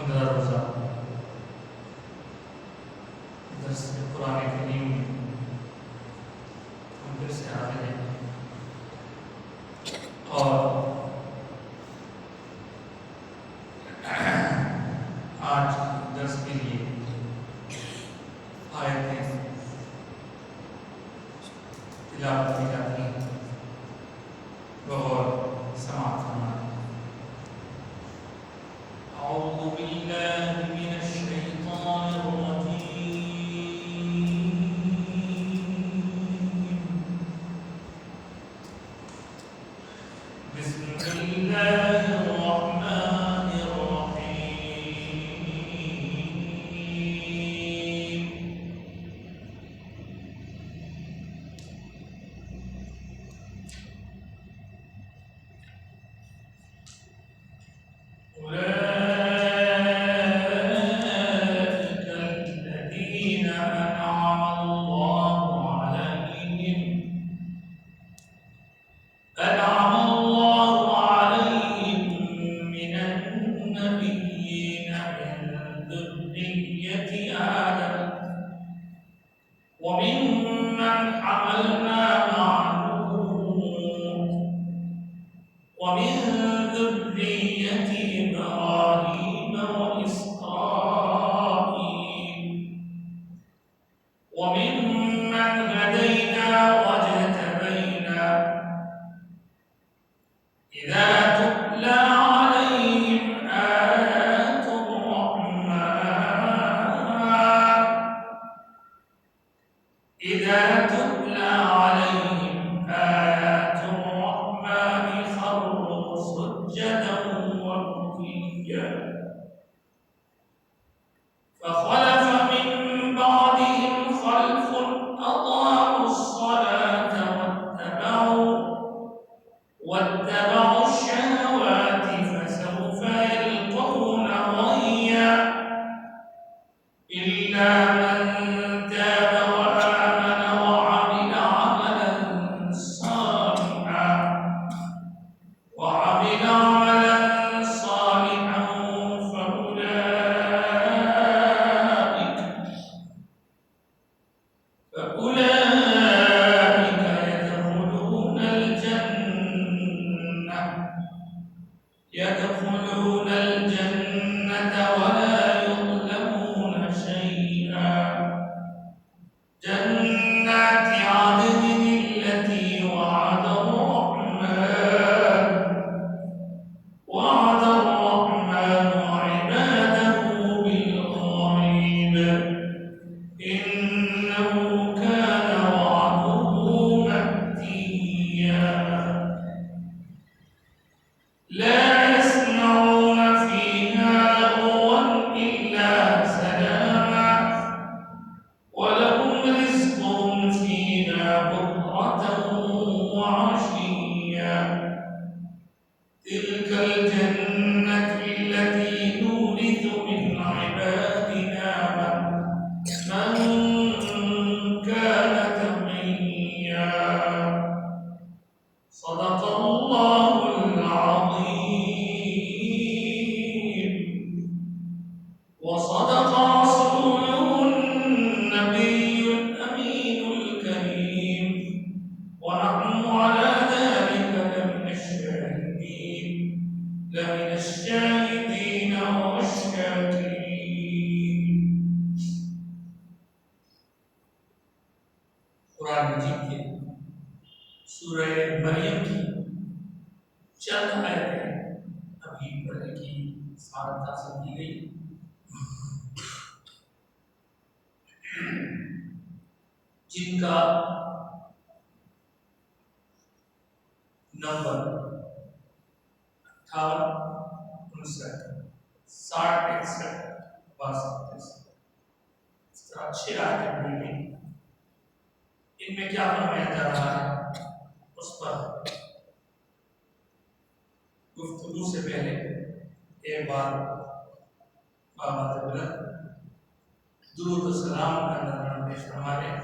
15 روزہ درس قرآن کریم ہم پھر سے حاضر ہیں اور آج درس کے لیے آیتیں تلاوت کی جاتی ہیں، بغور سماعت فرمائیں۔ اعوذ باللہ من الشیطان الرجیم، بسم اللہ الرحمن الرحیم۔ قرآن مجید کے سورہ مریم کی چند آیتیں ابھی پڑھنے کی سعادت حاصل کی گئی، جن کا نمبر 58 59 60 61 62 اس طرح 6 آیتیں پڑھی گئی۔ ان میں کیا فرمایا جا رہا ہے اس پر گفتگو سے پہلے ایک بار بابا بلند درود و سلام کا نظرانہ پیش فرما لیں۔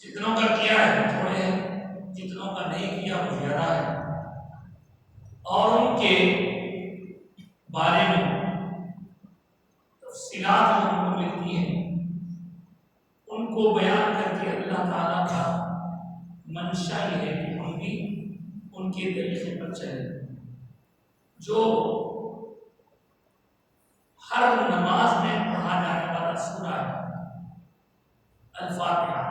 جتنوں کا کیا ہے تھوڑے ہیں، جتنوں کا نہیں کیا وہ زیادہ ہے، اور ان کے بارے میں تفصیلات جو ہم کو ملتی ہیں ان کو بیان کر کے اللہ تعالیٰ کا منشا یہ ہے کہ ہم بھی ان کے طریقے پر چلیں۔ جو ہر نماز میں پڑھا جانے والا سورہ ہے الفاتحہ،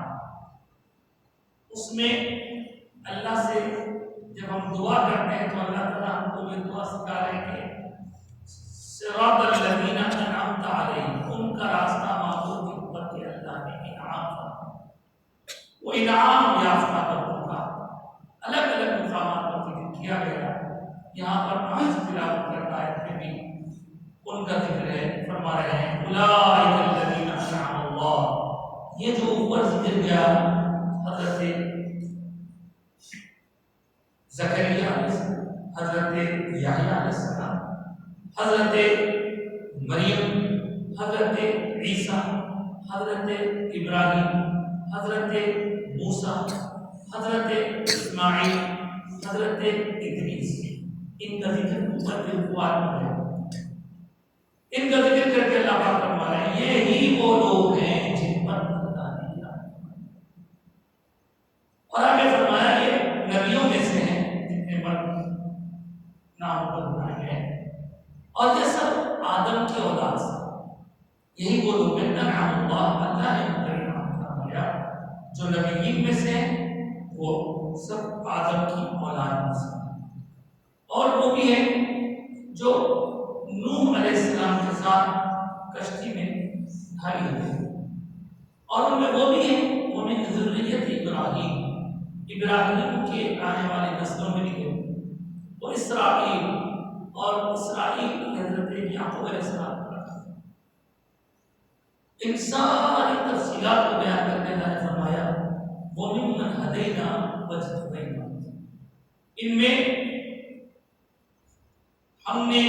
اس میں اللہ سے جب ہم دعا کرتے ہیں تو اللہ تعالیٰ ہم کو یہ دعا سکھا رہے ہیں کہ صراط الذین انعمت علیہم، ان کا راستہ معبود کے اوپر کہ اللہ نے انعام فرمایا۔ وہ انعام یافتہ لوگوں کا الگ الگ مقامات پر ذکر کیا گیا، یہاں پر آج تلاوت کرتا ہے کہ بھی ان کا ذکر ہے، فرما رہے ہیں اولئک الذین انعم اللہ، یہ جو اوپر ذکر گیا حضرت زکریا علیہ السلام، حضرت یحییٰ علیہ السلام، حضرت مریم، حضرت عیسیٰ، حضرت ابراہیم، حضرت موسیٰ، حضرت اسماعیل، حضرت ادریس، ان کا ذکر اوپر دلخوار میں ہے، ان کا ذکر کر کے اللہ پاک فرما رہے ہیں یہی وہ لوگ ہیں جن پر اللہ نے اور آگے فرمایا یہ نبیوں میں سے ہیں جتنے پر نام پر بنائے گئے، اور یہ سب آدم کی اولاد سے، یہی وہ لوگ ہیں انعم اللہ، اللہ نے ان پر انعام فرمایا، جو نبیین میں سے ہیں وہ سب آدم کی اولاد میں سے، اور وہ بھی ہیں جو نوح علیہ السلام کے ساتھ کشتی میں ڈھائی ہوئے، اور ان میں وہ بھی ہیں وہ من ذریت ابراہیم، ابراہیم کے آنے والے نسلوں میں بھی ہیں، وہ اسرائیل، اور اسرائیل کی حضرت یعقوب علیہ السلام، ان ساری تفصیلات کو بیان کرنے اللہ نے فرمایا وَمِمَّنْ هَدَيْنَا وَاجْتَبَيْنَا، ان میں ہم نے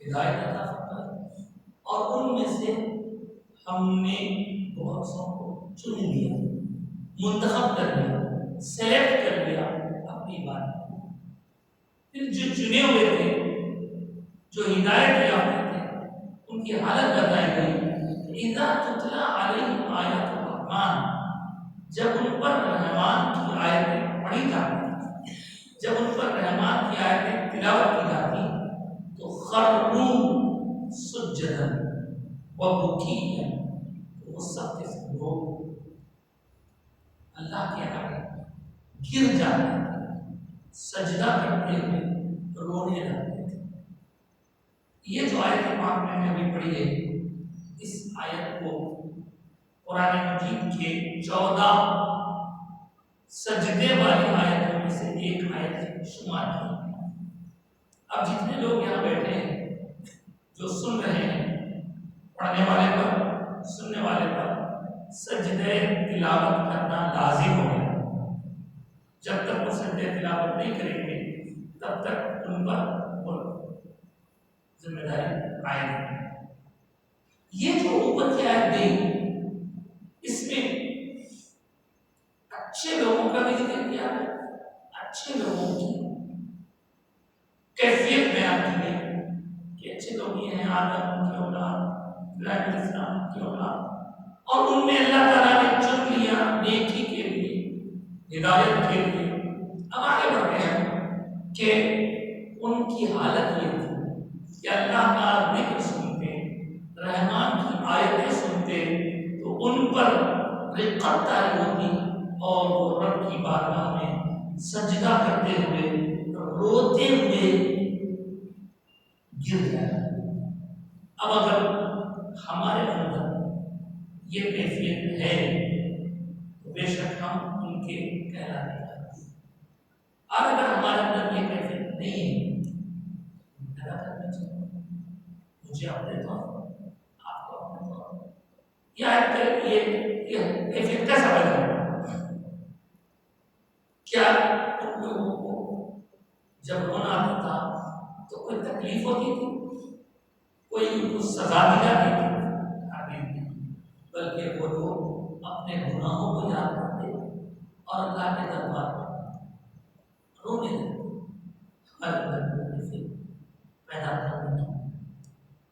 ہدایت عطا فرمائی اور ان میں سے ہم نے بہت سو کو چن لیا، منتخب کر لیا، سلیکٹ کر لیا اپنی بات، پھر جو چنے ہوئے تھے، جو ہدایت یافتہ تھے، ان کی حالت بتائی گئی اذا تتلا علیہم آیات الرحمن، جب ان پر رحمان کی آیتیں پڑھی جاتی، جب ان پر رحمان کی آیتیں تلاوت کی جاتی تو خروا سجدا وبکیا، وہ سب کے سب لوگ اللہ کے آگے گر جاتے تھے، سجدہ کرتے ہوئے رونے لگتے تھے۔ یہ جو آیت پاک میں نے ابھی پڑھی ہے، اس آیت کو قرآن مجید کے 14 سجدے والی آیتوں میں سے ایک آیت شمار کی۔ اب جتنے لوگ یہاں بیٹھے ہیں جو سن رہے ہیں، پڑھنے والے پر، سننے والے پر سجدے تلاوت کرنا لازم ہو گیا، جب تک وہ سجدے تلاوت نہیں کریں گے تب تک ان پر ذمہ داری عائد ہے۔ یہ جو اوپر کی آیت گئی اس میں اچھے لوگوں کا بھی ذکر کیا ہے، اچھے لوگوں کی کیفیت بیان کی گئی کہ اچھے لوگ یہ ہیں آدم کی اولاد، ابراہیم علیہ السلام کی اولاد، اور ان میں اللہ تعالیٰ نے چن لیا نیکی کے لیے، ہدایت کے لیے۔ اب آگے بڑھتے ہیں کہ ان کی حالت یہ تھی کہ اللہ کا ذکر سنتے، رحمان کی آیتیں سنتے تو ان پر رقت طاری ہوتی اور وہ رب کی بارگاہ میں سجدہ کرتے ہوئے، روتے ہوئے گر جائے۔ اب اگر ہمارے اندر یہ کیفیت ہے تو بے شک ہم ان کے کہلانے والے ہیں، اور اگر ہمارے اندر یہ کیفیت نہیں ہے کیا کرنا چاہیے؟ مجھے اپنے طور پر، آپ کو اپنے طور پر یہ کیفیت کیسا پیدا ہوگا؟ کیا ان لوگوں کو جب رونا آتا تھا تو کوئی تکلیف ہوتی تھی، کوئی ان کو سزا دی جاتی تھی؟ بلکہ وہ لوگ اپنے گناہوں کو یاد کرتے اور اللہ کے دربار میں رونے لگتے ہمارے اندر سے پیدا کرنے کی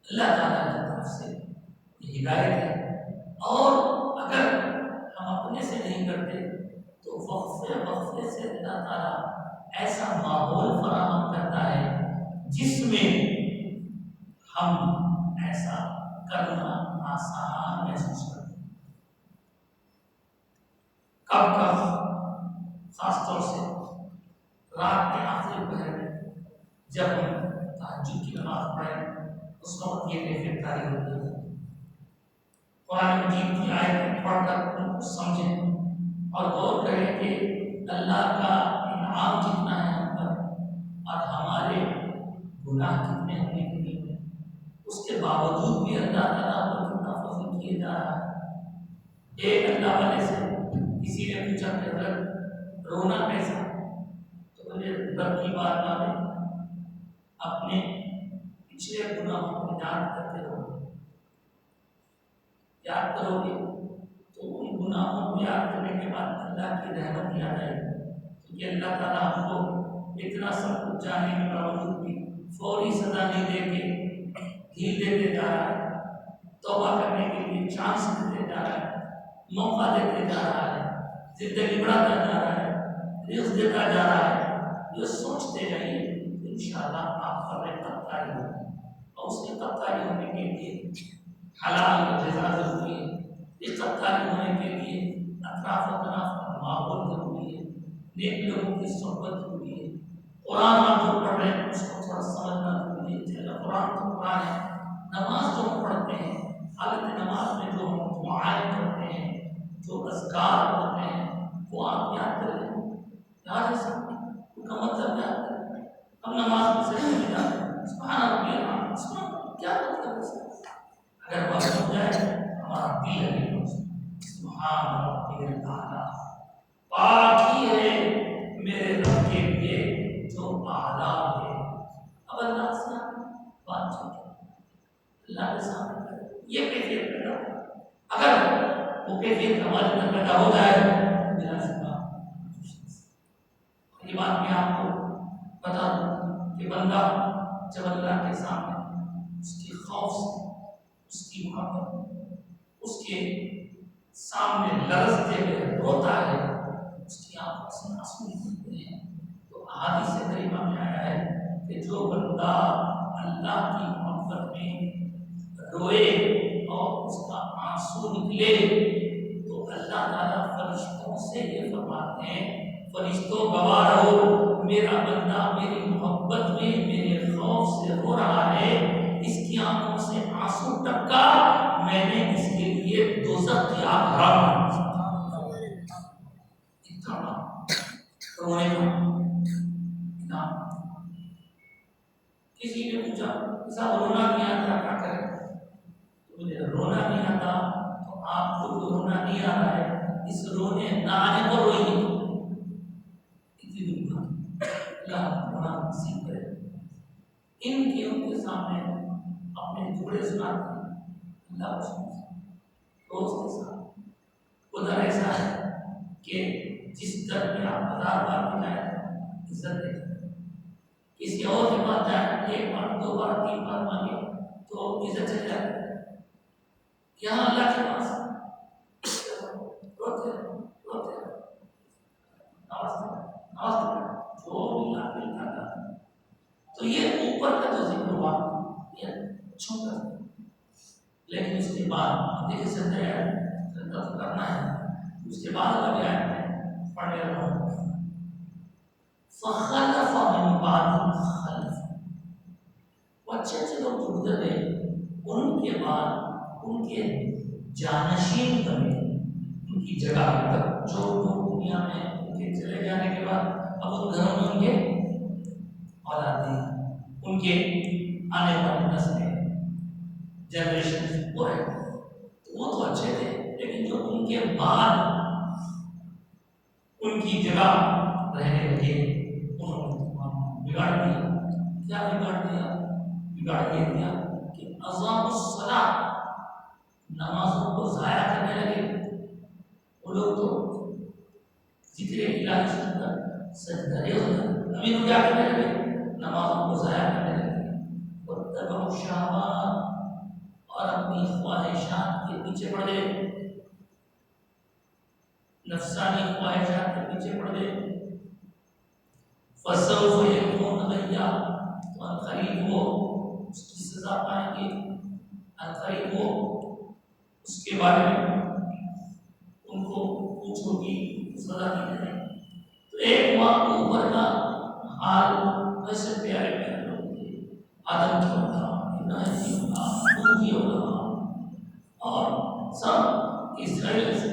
اللہ تعالیٰ کی طرف سے یہ ہدایت ہے۔ اور اگر ہم اپنے سے نہیں کرتے تو وقفے سے اللہ تعالیٰ ایسا ماحول فراہم کرتا ہے جس میں ہم ایسا کرنا آسان محسوس کرتے ہیں۔ کب خاص طور سے رات کے آخری پہر میں جب ہم تہجد کی نماز پڑھیں اس وقت یہ کیفیت کاری ہوتی ہے۔ قرآن مجید کی آیت پڑھ کر ان کو سمجھیں اور غور کریں کہ اللہ کا انعام کتنا ہے ہم پر اور ہمارے گناہ کتنے ہونے کے لیے ہیں، اس کے باوجود بھی اللہ تعالیٰ پر کتنا فضل کیے جا رہا ہے۔ ایک اللہ والے سے کسی نے پوچھا کہ اگر رونا کیسا، تو مجھے رب کی بات میں اپنے پچھلے گناہوں کو یاد کرتے رہو، یاد کرو گے تو ان گناہوں کو یاد کرنے کے بعد اللہ کی رحمت یاد آئے گی، کیونکہ اللہ تعالیٰ ہم کو اتنا سب کچھ جانے کے باوجود بھی فوری سزا نہیں دے کے ڈھیل دیتے جا رہا ہے، توبہ کرنے کے لیے چانس دیتے جا رہا ہے، موقع دیتے جا رہا ہے، زندگی بڑھاتا جا رہا ہے، رزق دیتا جا رہا ہے۔ جو سوچتے رہیے انشاءاللہ آپ پر رحمت طاری ہوگی، اور اس کی طاری ہونے کے لیے حلال جزا ضروری ہے، رزق طاری ہونے کے لیے اطراف و اطراف کا ماحول ضروری ہے، نیک لوگوں کی صحبت ضروری ہے، قرآن آپ جو پڑھ رہے ہیں اس کو تھوڑا سمجھنا ضروری ہے۔ چلے قرآن تو قرآن ہے، نماز جو ہم پڑھتے ہیں حالت نماز میں جو ہم دعائیں کرتے ہیں، جو اذکار پڑھتے ہیں، وہ آپ یاد کر لیں، یاد ہے سب ان کا مطلب یاد کریں۔ ہم نماز میں صحیح نہیں جاتے سبحان ربی اللہ، اس میں کیا مطلب ہے؟ اگر بات ہو جائے ہمارا دل لگے سبحان ربی اللہ، پاکی ہے میرے رب کے لیے جو اعلیٰ ہے۔ اب اللہ سے بات چیت اللہ کے سامنے یہ کیفیت پیدا ہو، اگر وہ کیفیت ہمارے اندر پیدا ہو جائے میرا سبحان یہ بات میں آپ کو بتا دوں کہ بندہ جب اللہ کے سامنے اس کی خوف سے، اس کی محبت، اس کے سامنے لرزتے ہوئے روتا ہے، اس کی آنکھوں سے آنسو نکلتے ہیں، تو احادیث کریمہ میں آیا ہے کہ جو بندہ اللہ کی محبت میں روئے اور اس کا آنسو نکلے تو اللہ تعالیٰ فرشتوں سے یہ فرماتے ہیں فرشتوں گواہ رہو میرا بندہ میری محبت میں میرے خوف سے رو رہا ہے، اس کی آنکھوں سے آنسو ٹپکا، میں نے اس کے لیے دوزخ کی آگ حرام کر دی۔ اتنا رونے کا انعام۔ کسی نے پوچھا صاحب رونا نہیں آتا کیا کریں؟ مجھے رونا نہیں آتا تو آپ کو جو رونا نہیں آ رہا ہے اس رونے نہ آنے کو روئیے۔ اللہ نصیب کرے ان کے سامنے اپنے جوڑے سناتے ہیں اللہ دوست کے ساتھ ادھر ایسا ہے کہ جس در میں آپ 1000 بار بھی جائیں عزت دے، کسی اور کے پاس جائیں 1 بار 2 بار 3 بار مانگے تو عزت چل جائے، یہاں اللہ کے پاس روتے جو بھی لاقل تھا تو یہ اوپر کا جو ذکر ہوا یہ چھوٹا تھا، لیکن اس کے بعد دیکھیں سنتے ہیں کرنا ہے، اس کے بعد کا بھی آیت میں پڑھ رہا ہوں فخلف من بعد خلف، وہ اچھے لوگ جو گزر گئے ان کے بعد ان کے جانشین بنے، ان کی جگہ تک جو لوگ دنیا میں ان کے چلے جانے کے بعد اب ان گھروں میں ان کے اولادیں، ان کے آنے والی نسلیں، جنریشن وہ ہے، وہ تو اچھے تھے، لیکن جو ان کے بعد ان کی جگہ رہنے لگے انہوں نے بگاڑ دیا۔ کیا بگاڑ دیا؟ بگاڑ یہ دیا کہ اضاعوا الصلاۃ، نمازوں کو ضائع کرنے لگے، وہ لوگ تو ذکر الہی سن کر سجدے ہو جاتے، ابھی تو کیا کرنے لگے؟ نمازوں کو ضائع کرنے لگے اور تبع الشہوات اور اپنی خواہشات کے پیچھے پڑ گئے، نفسانی خواہشات کے پیچھے پڑ گئے۔ فسوف یلقون غیا، تو عنقریب وہ اس کی سزا پائیں گے، عنقریب وہ اس کے بارے میں ان کو پوچھو گی، سزا دی جائے گی۔ تو ایک ماں کے اوپر کا حال ویسے پیارے پیارے لوگ تھے، آدم کی اولاد، ابراہیم کی اولاد، نوح کی اولاد اور سب اسرائیل سے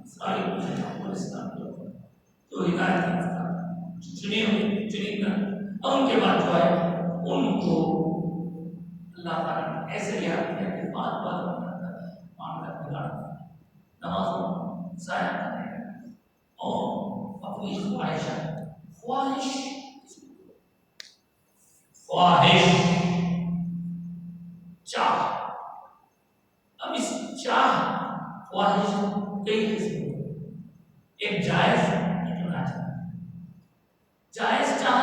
اسرائیل اسلام کے اوپر جو ہدایت کی چنی ہوئی چنی کر، اور ان کے بعد جو ہے ان کو اللہ تعالیٰ نے ایسے یاد کیا کہ بات بات معاملہ بگاڑ نمازوں ضائع کرنے اور اپنی خواہش چاہ، اب اس چاہ خواہش کئی قسم کی، ایک جائز ایک ناجائز۔ جائز چاہ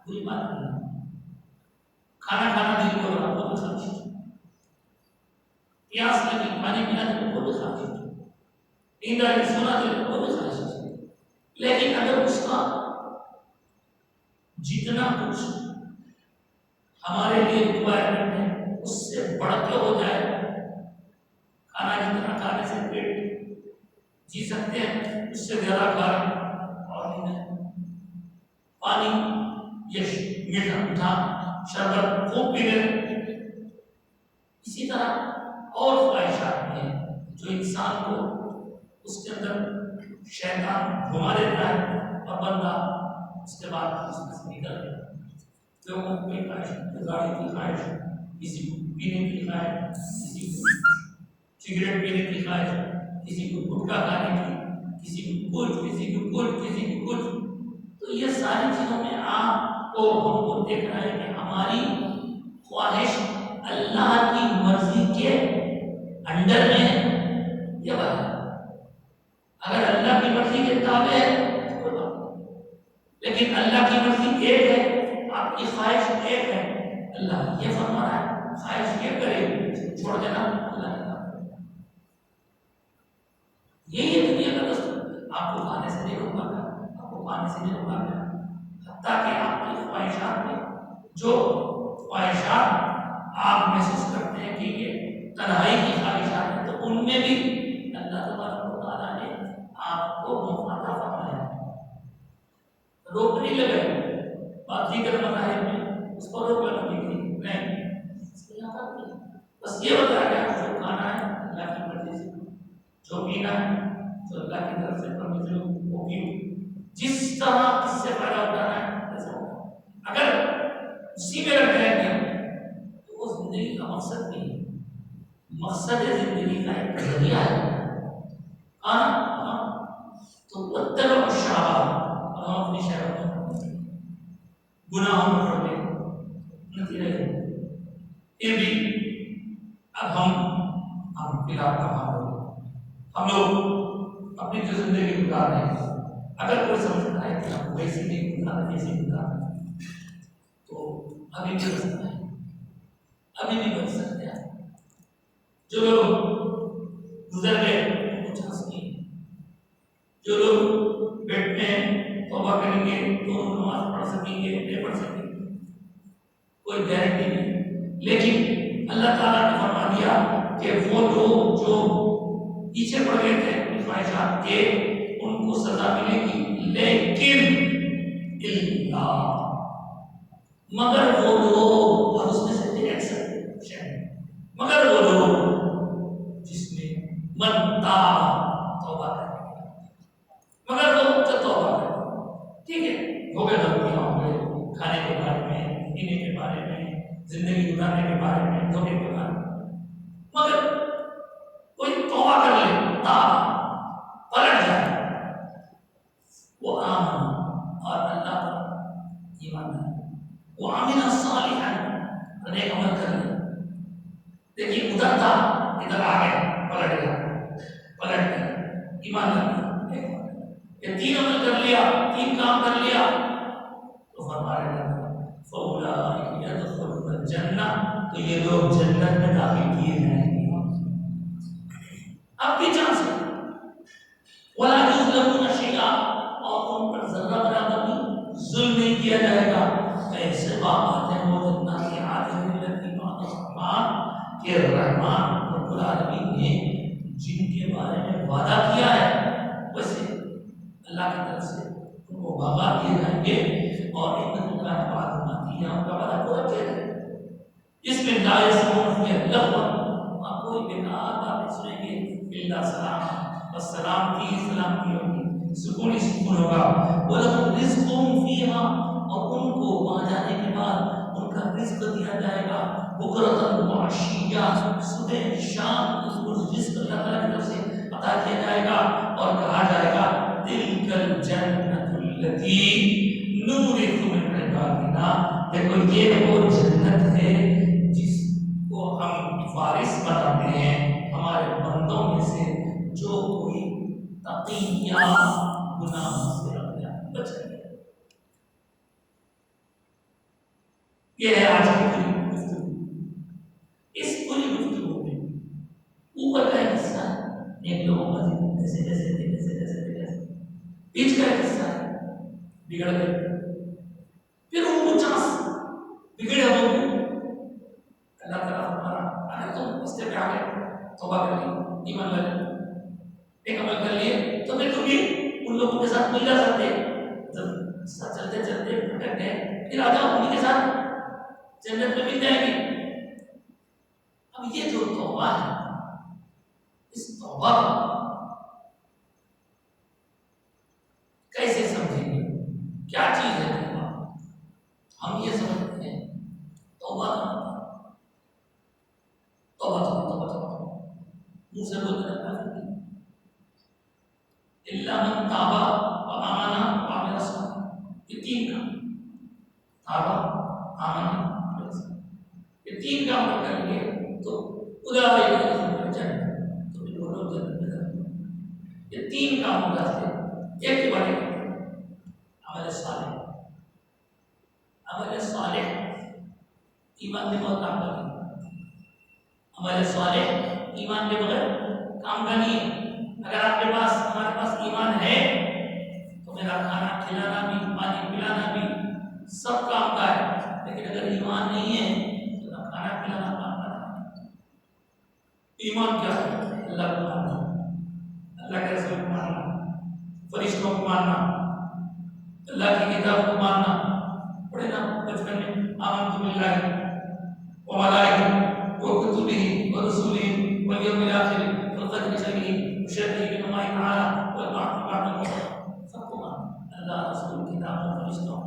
بری بات نہیں ہے، کھانا کھانا دل کو رہا تو بھی خواہش، پیاس لگی پانی پینا دل کو بھی خواہش، نیند آئی سونا دل کو بھی خواہش، لیکن اگر اس کا جتنا کچھ ہمارے لیے ریکوائرمنٹ ہے اس سے بڑھ کے ہو جائے، کھانا جتنا کھانے سے پیٹ جی سکتے ہیں اس سے زیادہ کھانا اور نہیں، پانی یہ میٹھا میٹھا شربت خوب پینے، اسی طرح اور خواہشات بھی ہیں جو انسان کو اس کے اندر شیطان گھما دیتا ہے اور بندہ اس کے بعد اس میں سے نکل جاتا ہے۔ لوگوں کی خواہش، گاڑی کی خواہش، کسی کو پینے کی خواہش، کسی کو سگریٹ پینے کی خواہش، کسی کو گٹکا کھانے کی، کسی کو کچھ، کسی کو کچھ، کسی کو کچھ۔ تو یہ ساری چیزوں میں آپ کو ہم کو دیکھ رہے ہیں کہ ہماری خواہش اللہ کی مرضی کے انڈر میں ہے یا باہر؟ اگر اللہ کی مرضی کے تابع ہے تو کوئی بات نہیں، لیکن اللہ کی مرضی ایک ہے، آپ کی خواہش ایک ہے، اللہ یہ فرما رہا ہے خواہش یہ کرے چھوڑ دینا اللہ کے تابع۔ یہی ہے دنیا کا دستور، آپ کو کھانے سے نہیں روکا گیا، آپ کو کھانے سے نہیں روکا گیا، حتیٰ کہ آپ کی خواہشات میں جو خواہشات آپ محسوس کرتے ہیں کہ یہ تنہائی کی خواہشات ہیں، تو ان میں بھی اللہ تبارک و تعالیٰ نے آپ کو مخاطب فرمایا ہے، روک نہیں لگائی۔ بات دیگر مذاہب میں اس کو روک لگا دی نہیں، اس کے یہاں پر نہیں، بس یہ بتایا گیا جو کھانا ہے اللہ کی مرضی سے، جو پینا ہے جو اللہ کی طرف سے پرمیشن وہ پیو، جس طرح اس سے فائدہ اٹھانا ہے ایسا ہوگا۔ اگر اسی میں رکھ جائیں گے تو وہ زندگی کا مقصد نہیں ہے، مقصد زندگی کا ایک ذریعہ ہے کھانا، تو اتر اور شہوات، اور ہم اپنی شہوتوں گناہوں میں پڑ گئے نتیجہ پھر بھی اب ہم فی الحال ہم لوگ اپنی جو زندگی گزار رہے ہیں، اگر کوئی سمجھتا ہے کہ ہم ویسی نہیں گزار رہے جیسی گزار رہے ہیں تو ابھی بھی رستہ ہے، ابھی بھی بچ سکتے ہیں۔ جو لوگ گزر گئے ان کو چانس نہیں ہے، جو لوگ بیٹھتے ہیں توبہ کریں گے تو نماز پڑھ سکیں گے نہیں پڑھ سکیں گے کوئی گارنٹی نہیں، لیکن اللہ تعالیٰ نے فرما دیا کہ وہ لوگ جو پیچھے پڑ گئے تھے اپنی خواہشات کے ان کو سزا ملے گی، لیکن اللہ مگر وہ لوگ، اور اس میں سے ایک ایکسپشن، مگر وہ لوگ جس نے من تاب توبہ کرے، مگر وہ جو توبہ کرے، ٹھیک ہے ہو گئے غلطیاں ہو گئے، کھانے کے بارے میں، پینے کے بارے میں، زندگی گزارنے کے بارے میں، دھوکے کے بارے میں، مگر کوئی توبہ کر لے، پلٹ جائے، وہ آمن اور اللہ پر ایمان ہے، وہ عامل صالحا نیک عمل کر لے، دیکھیے ادھر تھا ادھر آ گیا، پلٹ گیا، ایمان لانا، یہ تین عمل کر لیا، تین کام کر لیا تو فرما رہے ہیں فَأُولَٰئِكَ يَدْخُلُونَ الْجَنَّةَ، تو یہ لوگ جنت میں داخل کیے جائیں گے۔ اب کی چانس ہے وَلَا يُظْلَمُونَ شَيْئًا، اور ان پر ذرہ برابر بھی ظلم نہیں کیا جائے گا۔ ایسے بات ہے وہ جتنا کہ عادل الذی بعد الرحمن، کہ رحمان رب العالمین نے جن کے بارے میں وعدہ کیا ہے ویسے اللہ کی طرف سے ان کو بھگا دیے جائیں گے، اور ان کا بات آتی ہے ان کا وعدہ پورا کیا جائے گا۔ اس میں لا يسمعون فيها لغوا، آپ کوئی بیکار بات سنیں گے الا سلام، بس سلام کی سلامتی ہوگی، سکون ہی سکون ہوگا۔ وَلَهُمْ رِزْقُهُمْ فِيهَا، اور ان کو وہاں جانے کے بعد ان کا رزق دیا جائے گا بکرۃ وعشیہ، صبح شام اس کو رزق اللہ تعالیٰ کی طرف سے عطا کیا جائے گا، اور کہا جائے گا تِلْكَ الْجَنَّةُ الَّتِي نُورِثُ مِنْ عِبَادِنَا، دیکھو یہ وہ جنت ہے جس کو ہم وارث بناتے ہیں ہمارے بندوں میں سے جو کوئی تقی یا گناہ سے اپنے آپ بچ گیا۔ یہ ہے آج کی پوری گفتگو۔ اس پوری گفتگو میں اوپر کا ایک حصہ ہے، ایک لوگوں کا ایسے ایسے تھے ایسے ایسے تھے ایسے، بیچ کا ایک حصہ ہے بگڑ گئے، پھر ان کو چانس بگڑے ہو اللہ تعالیٰ ہمارا اگر تم رستے پہ آ گئے توبہ کر لی ایمان لے ایک عمل کر لیے تو پھر تم بھی ان لوگوں کے ساتھ مل جا سکتے، جب ساتھ چلتے چلتے بھٹک گئے پھر آ جاؤ انہیں کے ساتھ جنت میں مل جائے گی۔ اب یہ جو توبہ ہے اس توبہ کیسے سمجھیں گے، کیا چیز ہے توبہ؟ ہم یہ سمجھتے ہیں توبہ توبہ توبہ توبہ منہ سے بولتے رہتا ہے الا من تاب وآمن وعمل صالحا، یہ تین کام تابا آمن یہ تین کام کر لیے تو اولئک یدخلون الجنہ، تو یہ لوگ جنت میں داخل ہوں گے۔ یہ تین کام ہو جاتے ہیں، ایک کے بارے میں عمل صالح، عمل صالح ایمان کے بغیر کام کا نہیں، عمل صالح ایمان کے بغیر کام کا نہیں ہے۔ اگر آپ کے پاس ہمارے پاس ایمان ہے تو میرا کھانا کھلانا بھی پانی پلانا بھی سب کام کا ہے، لیکن اگر ایمان نہیں ہے تو نہ کھانا کھلانا کام کا نہیں۔ ایمان کیا ہے؟ اللہ کو ماننا، اللہ کے رسول کو ماننا، فرشتوں کو ماننا، اللہ کی کتاب کو ماننا۔ پڑھے نا بچپن میں آمنت باللہ وملائکتہ وکتبہ ورسلہ والیوم الآخر والقدر خیرہ وشرہ بما تعالی والبعث بعد الموت، سب کو ماننا، اللہ رسول کتاب اور فرشتوں۔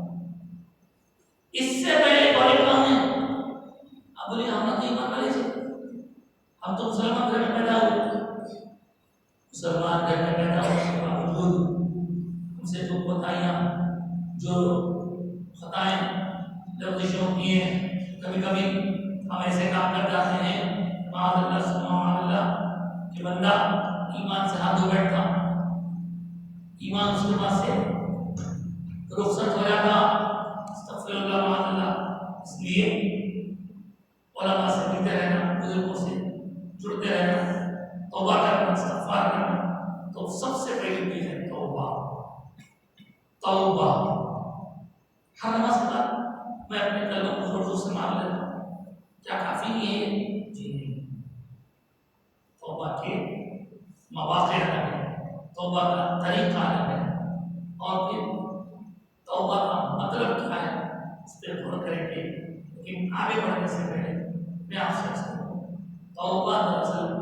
اس سے پہلے بڑے کام ہیں، اب بولے ہم تو ایمان والے تھے، ہم تو مسلمان گھر میں پیدا ہوئے، مسلمان گھر میں پیدا ہونے کے باوجود ہم سے جو بتائیاں جو خطائیں لغزشوں کی ہیں، کبھی کبھی ہم ایسے کام کر جاتے ہیں معاذ اللہ سبحان اللہ کہ بندہ ایمان سے ہاتھ دھو بیٹھتا، ایمان اس کے پاس سے رخصت ہو جاتا، استغفر اللہ معاذ اللہ۔ اس لیے علماء سے ملتے رہنا، بزرگوں سے جڑتے رہنا، توبہ کرنا، استغفار کرنا، تو سب سے پہلی چیز ہے توبہ۔ توبہ ہر نماز کے بعد میں اپنے قلبوں کو زور زور سے مار لیتا ہوں، کیا کافی نہیں ہے؟ جی نہیں، توبہ کے مواقع الگ ہے، توبہ کا طریقہ الگ ہے، اور پھر توبہ کا مطلب کیا ہے اس پہ غور کریں گے۔ لیکن آگے بڑھنے سے پہلے میں آپ سے توبہ دراصل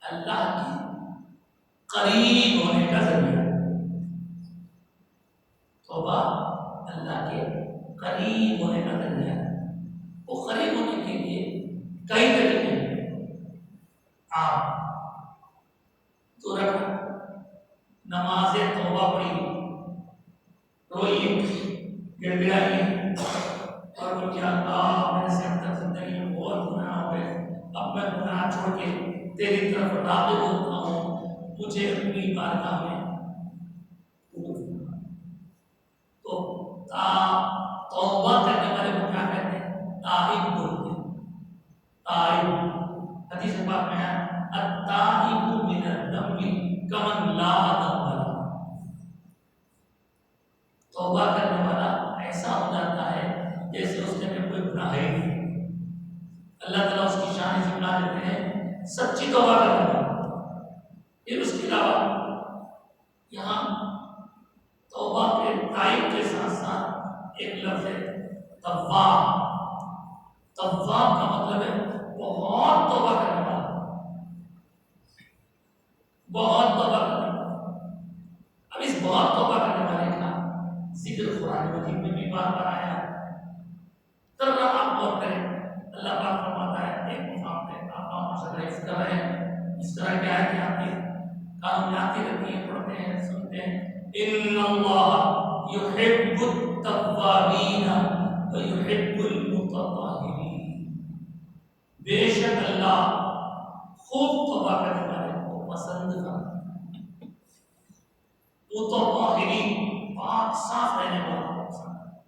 اللہ کی قریب ہونے کا ذریعہ، توبہ اللہ کے قریب ہونے کا ذریعہ ہے۔ وہ قریب ہونے کے لیے کئی طریقے ہیں، آپ تو رکھ نماز توبہ پڑھی، روئیے، گڑ گڑائیے اور وہ کیا اللہ میرے سے اب تک زندگی میں بہت گناہ ہو گئے، اب میں گناہ چھوڑ کے تیری طرف راغب ہوتا ہوں، مجھے اپنی بارگاہ میں قبول فرما۔ تو توبہ کرنے والے کو کیا کہتے ہیں؟ تائب بولتے ہیں۔ تائب حدیث پاک میں ہے التائب من الذنب کمن لا ذنب له۔ توبہ کرنے والا ایسا ہو جاتا ہے جیسے اس نے کوئی گناہ ہی نہیں۔ اللہ تعالیٰ اس کی شان سے بنا دیتے ہیں سچی توبہ کرنے والا۔ پھر اس کے علاوہ یہاں توبہ کے تائب کے ساتھ ساتھ ایک لفظ ہے تواب۔ تواب کا مطلب ہے بہت توبہ کرنے والا، بہت توبہ کرنے والا۔ اب اس بہت توبہ کرنے والے کا ذکر قرآن مجید میں بھی بار بار آیا ہے۔ ذرا آپ غور کریں، اللہ پاک فرماتا ہے ایک مقام پہ آپ ماشاءاللہ حفظ کر رہے ہیں، اس طرح کیا ہے کہ آپ کے کانوں میں آتی رہتی ہیں، پڑھتے ہیں، سنتے ہیں۔ ان اللہ یحب التوابین ویحب المتطہرین۔ بے شک اللہ خوب توبہ کرنے والے کو پسند کرتا ہے، متطہرین پاک صاف رہنے والے کو پسند کرتا ہے۔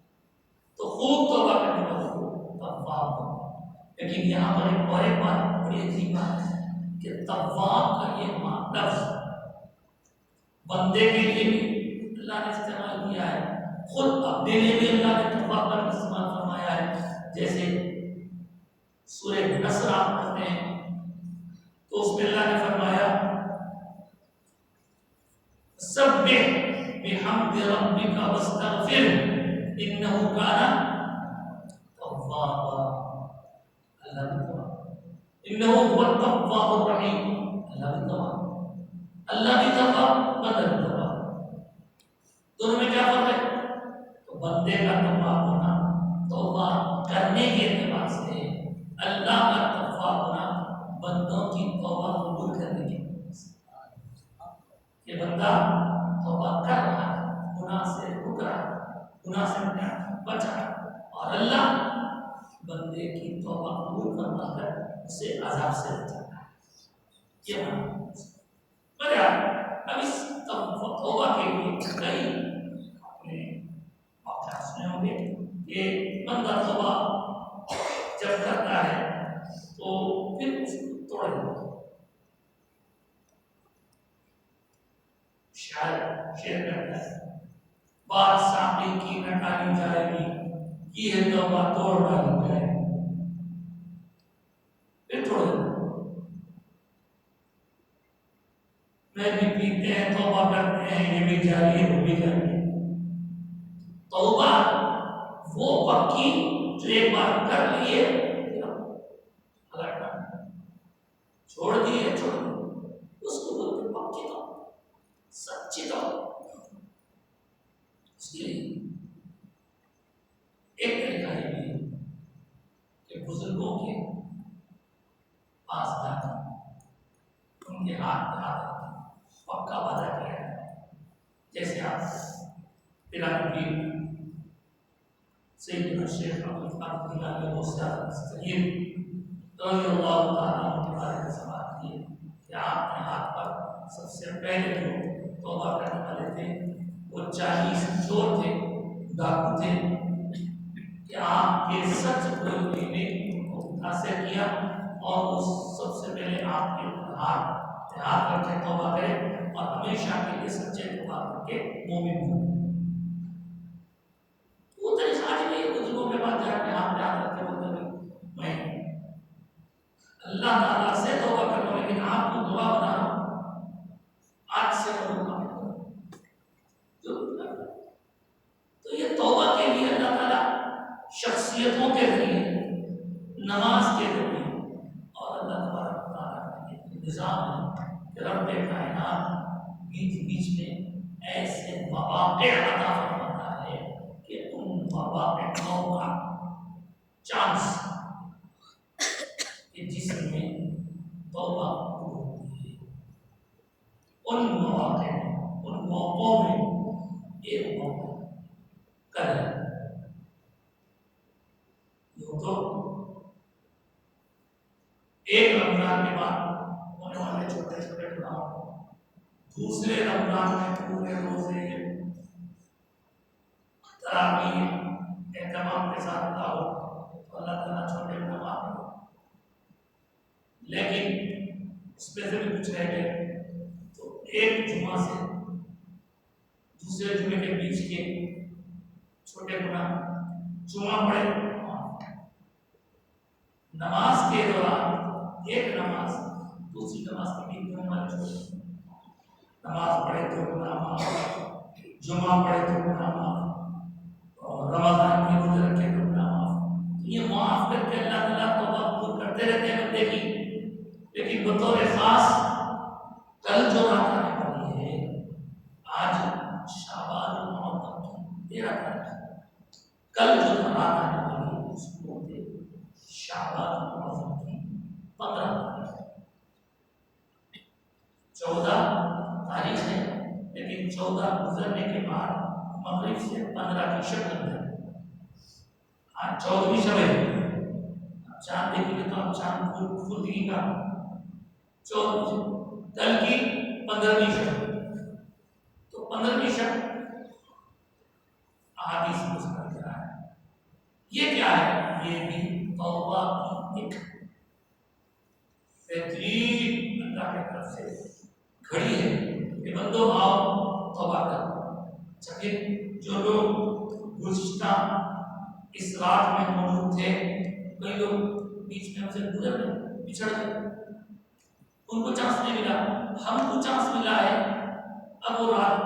تو خوب توبہ کرنے والے کو تواب کرتا ہے۔ لیکن یہاں پر ایک بات بڑی عجیب بات ہے کہ تواب کا یہ لفظ بندے کے لیے بھی اللہ نے استعمال کیا ہے، خود اپنے لیے بھی اللہ نے توبہ کا استعمال فرمایا ہے۔ جیسے سورہ نصر آپ پڑھتے ہیں تو اس میں اللہ نے فرمایا سبح بحمد ربک واستغفر انہ کان توابا۔ اللہ بھی تواب، انہ هو التواب الرحیم۔ اللہ بھی تواب، اللہ بھی تواب، بندہ بھی تواب۔ دونوں میں کیا فرق ہے؟ تو بندے کا تواب ہونا توبہ کرنے کے اعتبار سے، اللہ کا تواب ہونا بندوں کی توبہ قبول کرنے کے اعتبار سے۔ یہ بندہ توبہ کر رہا ہے، گناہ سے رک رہا ہے، گناہ سے بچ رہا ہے، اور اللہ بندے کی توبہ قبول فرما کر اسے عذاب سے بچاتا ہے۔ یہ بڑا اب اس توبہ کے لیے کئی اپنے واقعات سنے ہوں گے کہ بندہ توبہ جب کرتا ہے تو پھر اس کو توڑ دیتا ہے۔ شعر کرتا ہے بات ساقی کی نہ ٹالی جائے گی، یہ توبہ توڑ ڈالی جائے گی، پھر توڑ دیتا ہے۔ میں بھی پیتے ہیں توبہ کرتے ہیں، یہ بھی جاری ہے وہ بھی جاری ہے۔ توبہ وہ پکی جو ایک بار کر لیے چھوڑ دیے، چھوڑ دیے، اس کو بولتے پکی توبہ، سچی توبہ۔ اس کے لیے ایک طریقہ یہ بھی ہے کہ بزرگوں کے پاس جا کر ان کے ہاتھ پہ ہاتھ رکھ کے پکا وعدہ کیا ہے۔ جیسے آپ پیران پیر سیدنا شیخ عبدالقادر جیلانی غوث سید رضی اللہ تعالیٰ عنہ کے بارے میں سوال کیے کہ آپ کے ہاتھ پر سب سے پہلے جو توبہ کرنے والے تھے وہ 40 چور تھے، ڈاکو تھے، کہ آپ کے سچ بولنے نے ان کو متاثر کیا اور اس سب سے پہلے آپ کے ہاتھ رکھ کے توبہ کرے اور ہمیشہ کے لیے سچے توبہ کر کے مومن ہو۔ وہ طریقہ آج بھی بزرگوں کے بعد جا کے ہاتھ رکھ کے بولتے ہیں میں اللہ تعالیٰ سے توبہ کر رہا ہوں، لیکن آپ کو دعا بنا رہا ہوں آج سے تو یہ توبہ کے لیے اللہ تعالیٰ شخصیتوں کے ذریعے، نماز کے ذریعے اور اللہ تبارک و تعالیٰ کے نظام ہے کہ رب کائنات بیچ بیچ میں ایسے مواقع عطا فرماتا ہے کہ ان مواقع کا چانس کہ جس میں توبہ ہوتی ہے، ان مواقع میں، ان موقعوں میں ایک موقع کرے تو ایک رمضان کے بعد دوسرے رمضان میں پورے روزے تراویح اہتمام کے ساتھ لاؤ تو اللہ تعالیٰ چھوٹے گناہ معاف کرے. لیکن اس میں سے بھی کچھ رہ گئے تو ایک جمعہ سے دوسرے جمعے کے بیچ کے چھوٹے گناہ جمعہ پڑھے نماز کے دوران ایک نماز دوسری نماز کے بیچ میں ہمارے چھوٹے نماز پڑھے تو گناہ معاف, جمعہ پڑھے تو گناہ معاف, اور رمضان کے روزے رکھے تو گناہ معاف. یہ معاف کر کے اللہ تعالیٰ توبہ قبول کرتے رہتے ہیں بندے کی. لیکن بطور خاص کل جو رات آنے والی ہے, آج شعبان المعظم کی 13 تاریخ ہے, کل جو رات آنے والی ہے اس کو بولتے شعبان المعظم کی 15 تاریخ ہے. 14 تاریخ ہے لیکن 14 گزرنے کے بعد مغرب سے 15 کی شب لگ جائے. آج 14ویں شب ہے, چاند دیکھیں گے تو ہم چاند پھول دکھے گا 14 کل کی 15ویں شب. تو 15ویں شب احادیث میں ذکر کیا ہے. یہ کیا ہے؟ یہ بھی توبہ کی ایک بہترین اللہ کی طرف سے گھڑی ہے کہ بندو آؤ توبہ کرو. لیکن جو لوگ گزشتہ اس رات میں موجود تھے, کئی لوگ بیچ میں ہم سے گزر گئے, بچھڑ گئے, ان کو چانس نہیں ملا. ہم کو چانس ملا ہے, اب وہ رات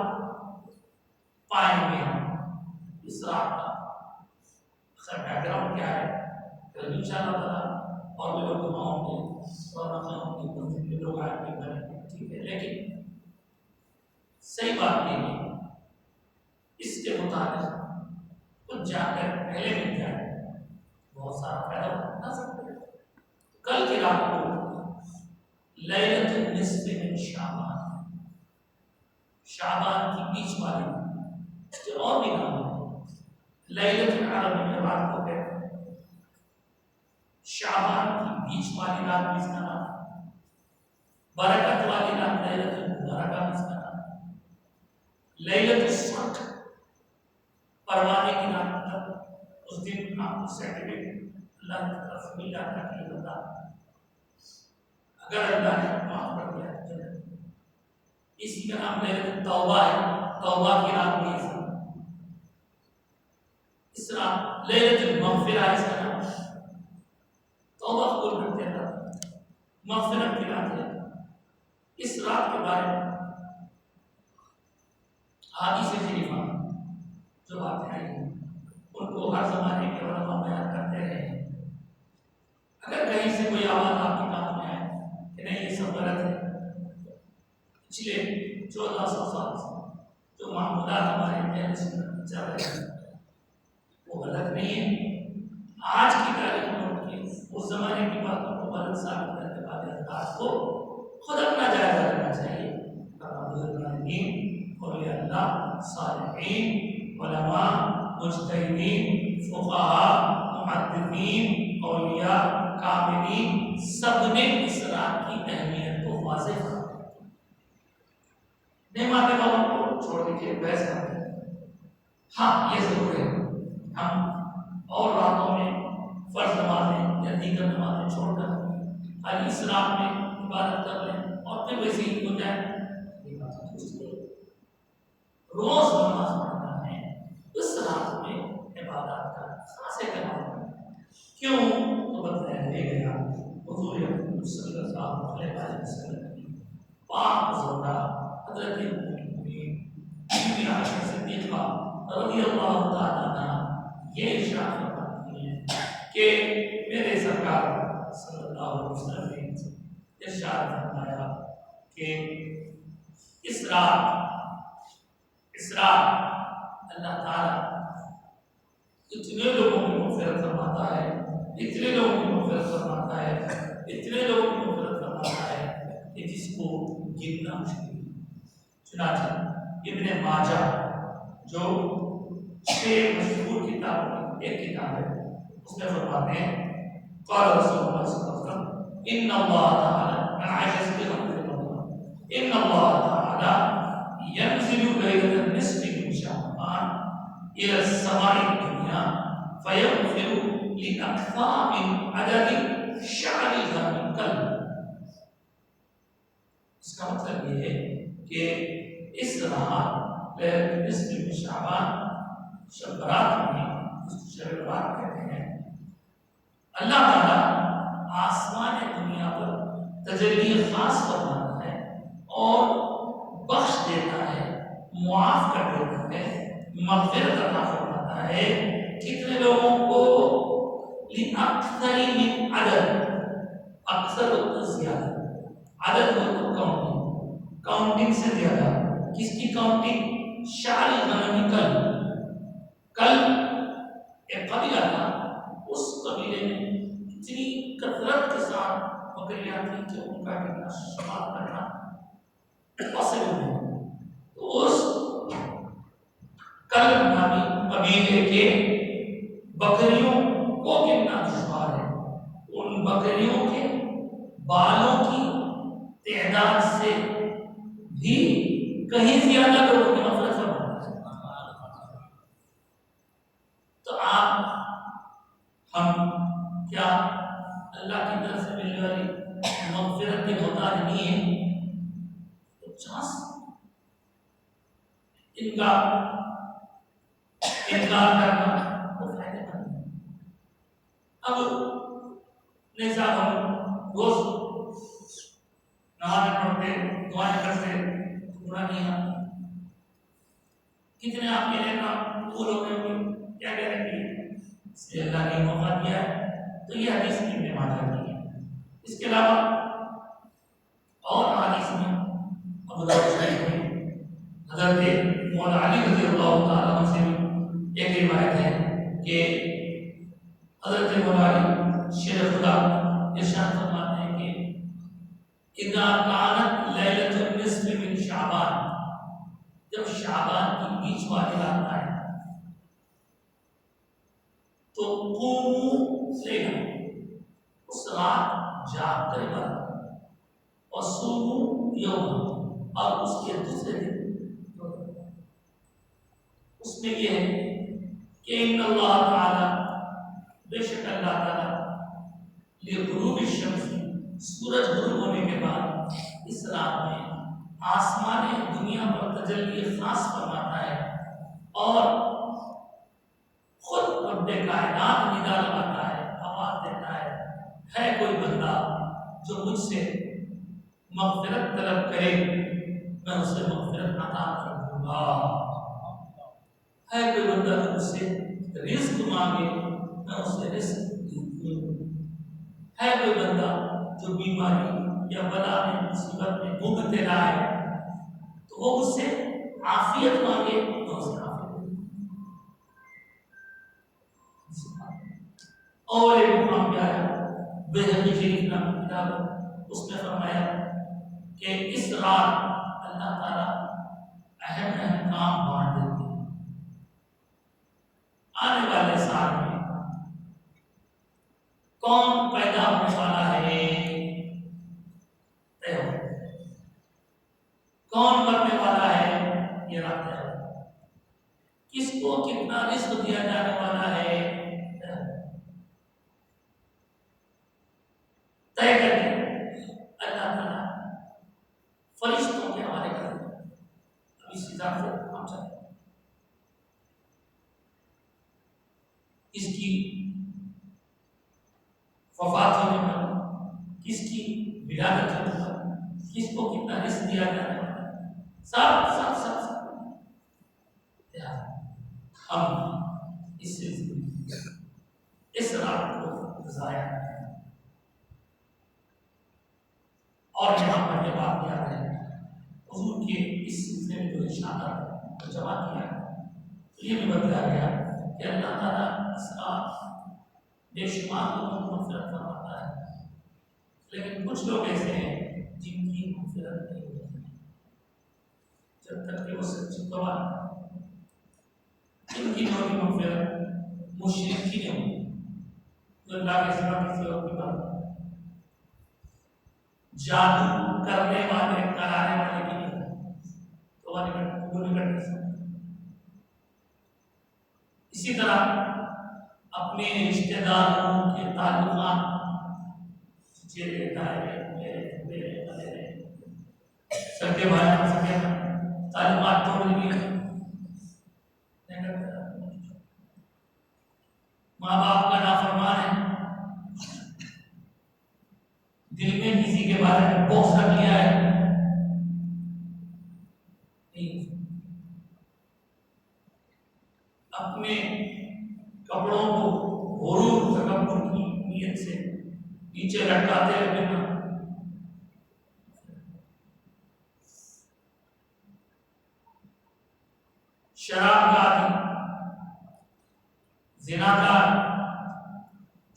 پائیں گے اس رات کا. بیک گراؤنڈ کیا ہے پھر ان شاء اللہ تعالیٰ اور بھی لوگ جمع ہوں گے اور ہم لوگ آئیں گے گھر میں, ٹھیک ہے. لیکن صحیح بات یہ ہے اس کے مطابق کچھ جا کر پہلے مل جائے بہت سارا فائدہ اٹھا سکتے ہیں. کل کی رات کو لیلۃ النصف من شعبان, شعبان کی بیچ والی, اس کے اور بھی نام ہے. لیلۃ العرب میں رات کو کہتے ہیں, شعبان کی بیچ والی رات بھی اس کا نام ہے. برکت والی رات لیلۃ المبارکہ بھی اس کا نام ہے. لیلۃ الصدق پروانے کی رات تک اس دن آپ کو سرٹیفکیٹ اللہ کی طرف مل جاتا ہے کہ بندہ اگر اللہ نے معاف کر دیا تو اسی کا نام لیلۃ توبہ ہے. توبہ کی رات بھی اس رات لیلۃ المغفرہ اس کا نام. توبہ قبول کرتے ہیں, مغفرت کی رات ہے. اس رات کے بارے میں حدیث شریفہ جو باتیں آئی ہیں ان کو ہر زمانے کے علماء بیان کرتے رہے. اگر کہیں سے کوئی آواز آپ کے کان میں آئے کہ نہیں یہ سب غلط ہے, پچھلے 1400 سال سے جو معمولات ہمارے اہل سنت چل رہے ہیں وہ غلط نہیں ہے. آج کی تاریخ میں اٹھ کے اس زمانے کی باتوں کو غلط ثابت کرنے والے افراد کو خود اپنا جائزہ لینا چاہیے. اولیاء اللہ, صالحین, علماء, مجتہدین, فقہاء, محدثین, اولیاء, کاملین, سب نے اس رات کی اہمیت کو واضح کر دیا. نہیں ماننے والوں کو چھوڑ دیجیے, بحث کرتے ہیں. ہاں یہ ضرور ہے ہم اور راتوں میں فرض نمازیں یا دیگر نمازیں چھوڑ کر خالی اس رات میں عبادت کر لیں اور پھر ویسے ہی ہو جائے. یہ بات درست ہے. روز نماز پڑھنا ہے, اس رات میں عبادت کا خاص اہتمام کرنا ہے. کیوں تو بتایا گیا حضور اکرم صلی اللہ علیہ وسلم کی پاک زوجہ حضرت بی بی عائشہ صدیقہ رضی اللہ تعالیٰ عنہا یہ ارشاد فرماتی ہیں کہ میرے سرکار صلی اللہ علیہ وسلم نے ارشاد فرمایا کہ اس رات اللہ تعالیٰ اتنے لوگوں کی مغفرت فرماتا ہے, اتنے لوگوں کی مغفرت فرماتا ہے, اتنے لوگوں کی مغفرت فرماتا ہے کہ جس کو گننا مشکل. چنانچہ ابن ماجہ جو 6 مشہور کتابوں کی ایک کتاب ہے اس میں فرماتے ہیں قال رسول اللہ صلی اللہ علیہ وسلم ان اللہ تعالی عن عائشہ صدیقہ رضی اللہ عنہا ان اللہ تعالی تعالی ينزل ليلة النصف من شعبان إلى السماء الدنيا فيغفر لأكثر من عدد شعرها من قلب. اس کا مطلب یہ ہے کہ اس رات لیلۃ نصف من شعبان شب برات میں شب برات کہتے ہیں اللہ تعالیٰ آسمان دنیا پر تجلی خاص فرماتا ہے اور بخش دیتا ہے، معاف کر دیتا ہے، مغفرت عطا فرماتا ہے کتنے لوگوں کو؟ لأکثر من عدد، اکثر اتنا زیادہ، عدد مطلب کاؤنٹنگ سے زیادہ. کس کی کاؤنٹنگ؟ شعر غنم کل ایک قبیلہ تھا، اس قبیلے میں اتنی کثرت کے ساتھ بکریاں تھیں کہ ان کا کتنا شمار کرنا پاسبل نہیں. تو اس کل نامی قبیلے کے بکریوں کو کتنا دشوار ہے. ان بکریوں کے بالوں کی تعداد سے بھی کہیں زیادہ لوگوں کی نفرت فرماتا ہے. تو آپ ہم کیا اللہ کی طرف سے ملنے والی مغفرت کے محتاج نہیں ہے؟ تو چانس ان کا انکار کرنا وہ فائدہ مند ہے. اب نہیں صاحب ہم روز نماز پڑھتے دعائیں کرتے پورا نہیں آتا. کتنے آپ کے لیے کام پورے ہو گئے ہوئے کیا کہہ رہے ہیں اس لیے اللہ نے موقع دیا ہے. تو یہ حدیث ابن ماجہ کی ہے. اس کے علاوہ اور حدیث میں ابو داؤد شریف میں حضرت مولانا علی رضی اللہ تعالیٰ عنہ سے ایک روایت ہے کہ حضرت مولانا شیر خدا ارشاد فرماتے ہیں کہ اذا كانت ليلة النصف من شعبان، جب شعبان کی بیچ والی رات آئے تو قوموا لیلا، اس رات جاگ کر عبادت اور صوموا یوم، اور اس کے دوسرے دن اس میں یہ ہے کہ ان اللہ تعالی، بے شک اللہ تعالی لغروب الشمس، سورج غروب ہونے کے بعد اس رات میں آسمان دنیا پر تجلی خاص فرماتا ہے اور خود رب کائنات ندا لگاتا ہے، آواز دیتا ہے کوئی بندہ جو مجھ سے مغفرت طلب کرے میں اسے مغفرت عطا کر دوں گا. ہے کوئی بندہ جو مجھ سے رزق مانگے میں اسے رزق دوں. ہے کوئی بندہ جو بیماری یا بلا میں مصیبت میں مبتلا ہے تو وہ مجھ سے عافیت مانگے میں اسے عافیت دوں. اور ایک مقام کیا ہے بیہقی شریف کا کتاب، اس میں فرمایا کہ اس رات اللہ تعالیٰ اہم اہم کام بانٹ دیتے ہیں. آنے والے سال میں کون پیدا ہونے والا ہے، کون مرنے والا ہے، یہ رات ہے. کس کو کتنا رزق دیا جانے والا ہے طے کر کے اللہ تعالیٰ فرشتوں کے حوالے کر دیں. اب اس حساب سے ہم چلیں. کس کی وفات ہونے پر، کس کی ولادت ہونے پر، کس کو کتنا رزق دیا جانے والا ہے، سب سب سب سب ہم اس رات کو ضائع کریں. اور یہاں پر یہ بات یاد ہے حضور کے اس سلسلے میں جو اشارہ جمع کیا تو یہ بھی بتایا گیا کہ اللہ تعالیٰ اس رات بے شمار لوگوں کو مغفرت فرماتا ہے، لیکن کچھ لوگ ایسے ہیں جن کی مغفرت نہیں ہوتی جب تک کہ وہ سچی توبہ نہ کریں. جن کی جو بھی مغفرت مشرکین ہوتی جو اللہ کے سوا کسی اور کی بات جادو کرنے والے کرانے والے کی نہیں. وہ نکٹ سکتے. اسی طرح اپنے رشتہ داروں کے تعلقات چچیرے دائرے میرے سکے بھائی سکے تعلقات توڑ دیے. ماں باپ کا نافرمان ہے, دل میں کسی کے بارے میں بغض رکھ لیا ہے, اپنے کپڑوں کو غرور تکبر کی نیت سے نیچے لٹکاتے ہوئے شراب کا عادی, زناکار,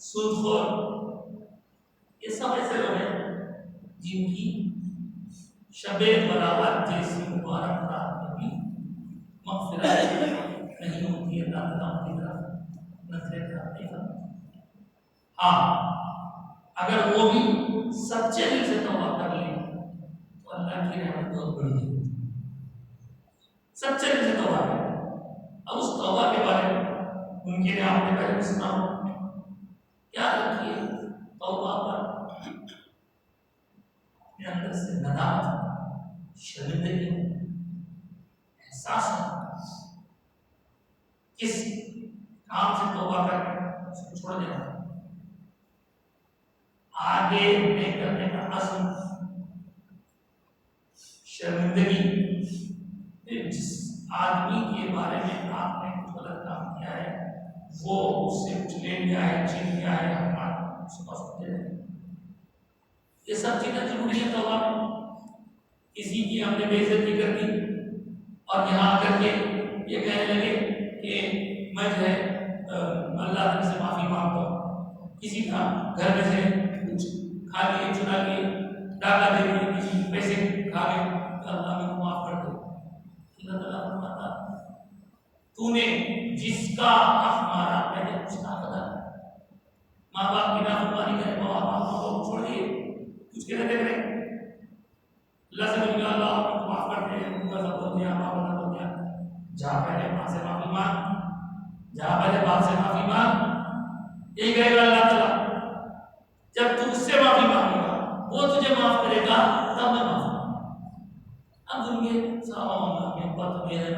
سودخور, یہ سب ایسے لوگ ہیں جن کی شب برات جیسی مبارک رات میں بھی مغفرت نہیں ہوتی ہے. اللہ تعالیٰ کی طرف نظریں کرتے ہیں. ہاں, اگر وہ بھی سچے دل سے توبہ کر لیں تو اللہ کی رحمت بہت بڑی ہے. سچے دل سے توبہ کریں. اب اس توبہ کے بارے میں ان کے لیے آپ نے پہلے سنا ہو, کیا رکھیے توبہ پر اپنے اندر سے ندامت, شرمندگی, احساس ہے کس کام سے توبہ کر کے اس کو چھوڑ دینا, آگے نہیں کرنے کا عزم, شرمندگی. جس آدمی کے بارے میں آپ نے کچھ غلط کام کیا ہے وہ اس سے کچھ لے لیا ہے, چھین لیا ہے, یہ سب چیزیں ضروری ہے توبہ میں. کسی کی ہم نے بے عزتی کر دی اور یہاں آ کر کے یہ کہنے لگے کہ میں جو ہے اللہ تعالی سے معافی مانگتا ہوں. کسی کا گھر میں سے کچھ کھا لیے, چنا لیے, ڈاکہ دے دیے, کسی پیسے کھا گئے, اللہ میں کو معاف کر دے. اللہ تعالیٰ فرماتا تو نے جس کا حق مارا میں نے اس کا ادا. ماں باپ کی نافرمانی کرے, ماں باپ کو چھوڑ دیے, کچھ کہنے دے رہے اللہ سے بولے اللہ آپ کو معاف کر دے, ان کا سب ہو گیا, معاف ہو گیا. جہاں پہلے ماں سے معافی مانگ, جہاں پہلے باپ سے معافی مانگ, یہی کہے گا اللہ تعالیٰ جب تو اس سے معافی مانگے گا وہ تجھے معاف کرے گا تب میں معاف کروں گا. اب دنیا صاحب ابا تو میرے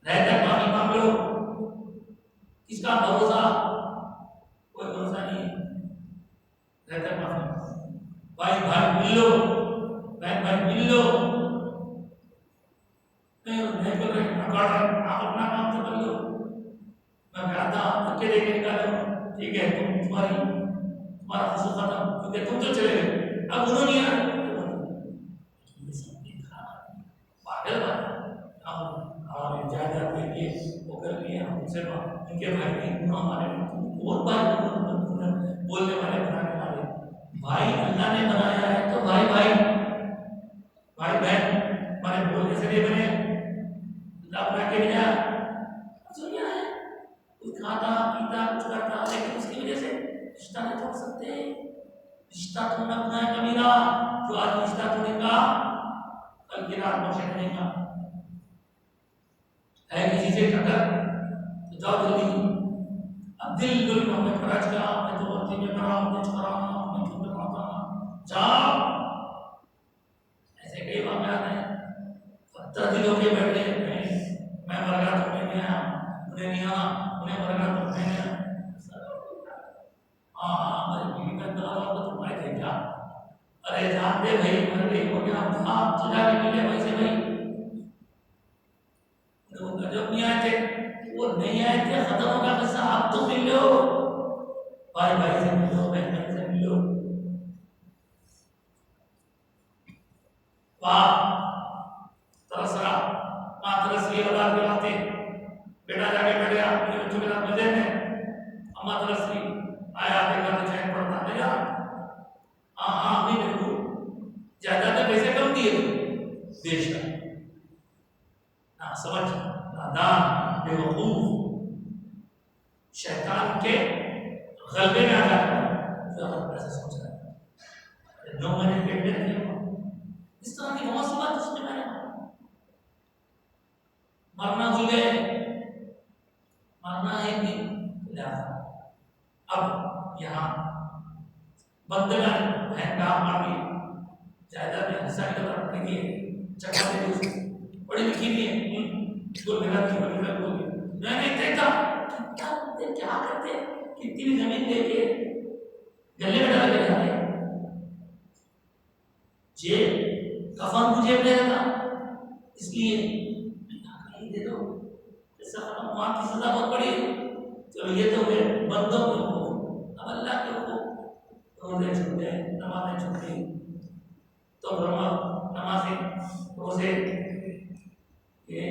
رہ کر معافی مانگ لو, اس کا بھروسہ کوئی بھروسہ نہیں ہے. رہ کر معافی, بھائی بھائی مل لو, بہن بھائی مل لو, نہیں بول رہے آپ اپنا کام تو کر لو, میں کہتا دھکے دے کے نکالو, ٹھیک ہے تمہارا خصوص ختم, کیونکہ تم تو چلے گئے, اب انہوں نہیں آئے. پاگل بات اور جائیداد کے لیے وہ کر لیے, ہم سے ان کے بھائی نہیں, ہمارے بہت بھائی بولنے والے بنانے والے. بھائی اللہ نے بنایا ہے تو بھائی بھائی بھائی بہن ہمارے بولنے سے نہیں بنے. اللہ بنا کے بھیجا دنیا ہے, کچھ کھاتا پیتا کچھ کرتا, لیکن اس کی وجہ سے رشتہ نہیں توڑ سکتے. رشتہ توڑنا گناہ کبیرہ, جو آج رشتہ توڑے گا کل کی رات بخشے نہیں گا. ہے کسی سے ٹکر تو جاؤ جلدی. اب دل دل میں خرچ کرا, میں تو غلطی میں کرا, کچھ کرا, میں چھوٹے پڑھا, جاؤ. ایسے کئی واقعات ہیں, 70 دن ہو کے بیٹھے, میں مر گیا تو میں گیا, انہیں نہیں آنا, انہیں مر گیا تو میں گیا. ہاں میری بیوی کا دعا تو تمہارے تھے کیا, ارے جانتے بھائی مر گئی ہو گیا, آپ تو جا کے ملے ویسے بھائی. جب نہیں آئے تھے وہ نہیں آئے تھے, ختم ہو گیا قصہ, آپ تو مل لو, بھائی بھائی سے ملو, بہن بہن سے ملو. باپ ترس رہا, ماں ترس رہی, اولاد کے واسطے, بیٹا جا کے بیٹھ گیا اپنے بچوں کے ساتھ مزے میں, اماں ترس رہی, آیا دیکھا تو چین پڑتا نہیں یار, ہاں ہاں امی بالکل جائیداد پیسے کم دیے دیش کا. نہ سمجھ, نادان, بے وقوف, شیطان کے غلبے میں آ جاتا ہے. ایسا سوچ رہا ہے 9 مہینے پیٹ میں رکھے, اس طرح کی بہت سی بات اس میں مرنا بھول گئے، مرنا ہے کہ اب یہاں بندگان بہن کا مار بھی جائیداد میں حصہ کی طرف رکھنے کی چکر دے دی، بڑی لکھی بھی ہے جو میرا تھی بڑی لکھ ہوگی، میں نے دیکھا کیا کرتے کتنی بھی زمین دے کے گلے میں ڈال کے جاتے جیب کفن کو جیب لے رہا تھا، اس لیے دے دو ایسا ختم ہوا کی سزا بہت بڑی ہے، چلو یہ تو ہوئے بندوں کے حقوق، اب اللہ کے حقوق، روزے چھوٹ گئے، نمازیں چھوٹ گئی، تو نمازیں روزے یہ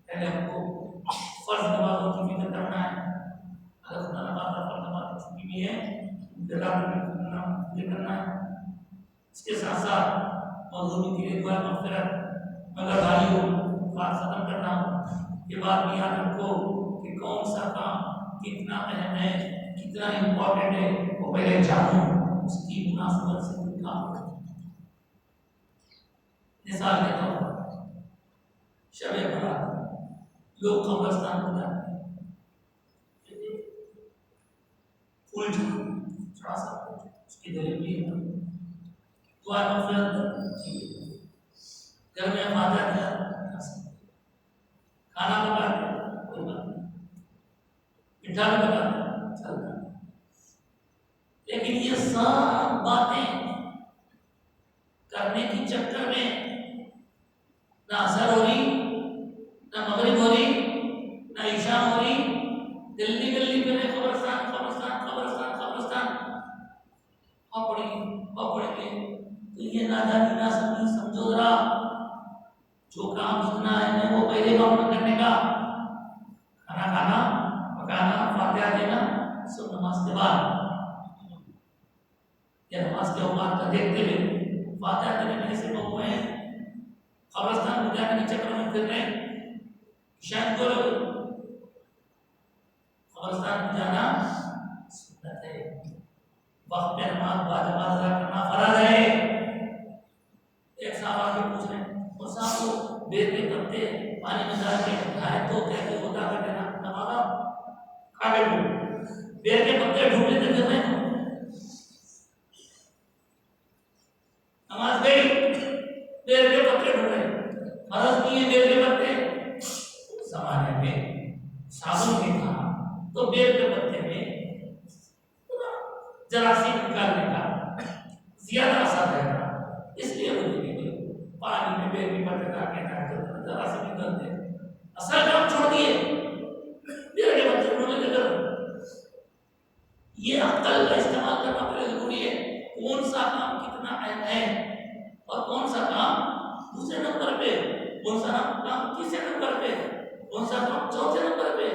پہلے ہم کو فرض نمازوں کی فکر کرنا ہے، اگر خدا نماز فرض نماز چھٹی بھی ہے یہ کرنا ہے، اس کے ساتھ ساتھ موضوع میں تیرے دعا مغفرت مگر بھائیوں بات ختم کرنا یہ بات بھی یاد رکھو کہ کون سا کام کتنا اہم ہے کتنا امپورٹنٹ ہے وہ پہلے جانو، اس کی مناسبت سے کوئی کام کرو۔ مثال دیتا ہوں، شب برات لوگ قبرستان کو جاتے ہیں، پھول چڑھا سکتے ہیں، اس کی دلیل بھی ہے، دعا مغفرت گھر میں فاتحہ دیا کھانا پکاتے کوئی بات نہیں، میٹھا بھی پکاتے چلتا، لیکن یہ سب باتیں کرنے کی چکر میں نہ اثر ہو رہی، نہ مغرب ہو رہی، نہ عشاء ہو رہی، گلی گلی پہ قبرستان قبرستان قبرستان قبرستان پڑیں گے، تو یہ نادانی نہ سمجھو ذرا، جو کام جتنا ہے وہ پہلے کام کرنے کا، کھانا کھانا پکانا فاتحہ دینا سب نماز کے بعد، یا نماز کے اوقات کا دیکھتے ہوئے فاتحہ دینے میں سے لوگ ہیں قبرستان کو جانے کے چکر میں پھر رہے ہیں، شاید کو قبرستان کو جانا سنت ہے، وقت پہ نماز باجماعت ادا کرنا فرض ہے۔ ایک صاحب آ کے پوچھ رہے ہیں اور صاحب کو بیر کے پتے پانی میں ڈال کے کھائے تو کہتے ہوتا کر دینا نماز کھا کے بیر کے پتے ڈھونڈ لیتے پھر رہے نماز گئی بیر کے پتے ڈھونڈ رہے فرض نہیں ہے بیر کے پتے، زمانے میں صابن بھی تھا تو بیر کے پتے میں جراثیم نکالنے کا زیادہ اثر رہتا، اس لیے وہ پانی میں بیر کے پتے ڈال کے جراثیم نکلتے، اصل کام چھوڑ دیے بیر کے پتے ڈھونڈنے کے کر، یہ عقل کا استعمال کرنا بڑا ضروری ہے، کون سا کام کتنا اہم ہے اور کون سا کام دوسرے نمبر پہ، کون سا کام تیسرے نمبر پہ، کون سا کام چوتھے نمبر پہ۔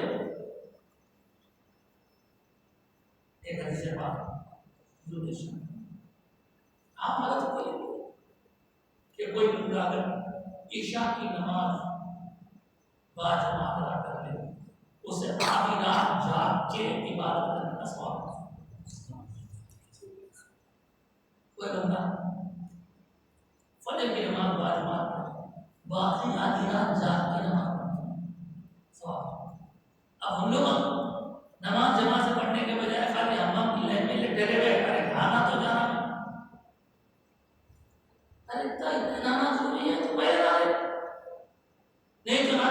ایک حدیث پاک آپ مدد کریں کہ کوئی بندہ اگر عشاء کی نماز باجماعت ادا کر لے اسے آدھی رات جاگ کے عبادت کرنے کا ثواب ہے۔ کوئی بندہ فجر کی نماز باجماعت پڑھے باقی آدھی رات جاگ کے نماز پڑھے ثواب۔ اب ہم لوگ نماز جماعت سے پڑھنے کے بجائے خالی ہم کی لائن میں لٹے رہے، ارے کھانا تو جانا، ارے اتنا ضروری ہے تو پہلے آئے نہیں تو نہ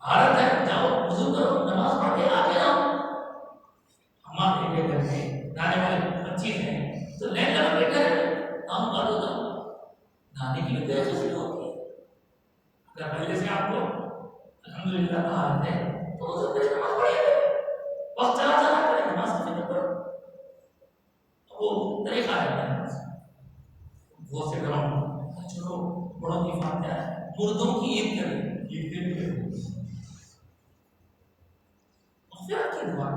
حالت ہے جاؤ وضو کرو نماز پڑھ کے آگے آؤ، ہمارے لیے گھر میں نانے والے بچے ہیں تو لائن لگا بیٹھے رہے ہم کر دو نانے کی بھی وجہ سے ہوتی ہے، اگر پہلے سے آپ کو الحمدللہ حالت ہے تو وضو کرے نماز پڑھیے، وقت چلا چلا کرے نماز کی فکر کرو، وہ طریقہ ہے وہ سے کرو، چلو بڑوں کی فاتحہ ہے، مردوں کی عید کریں، عید کے بھی مغفرت کی دعا،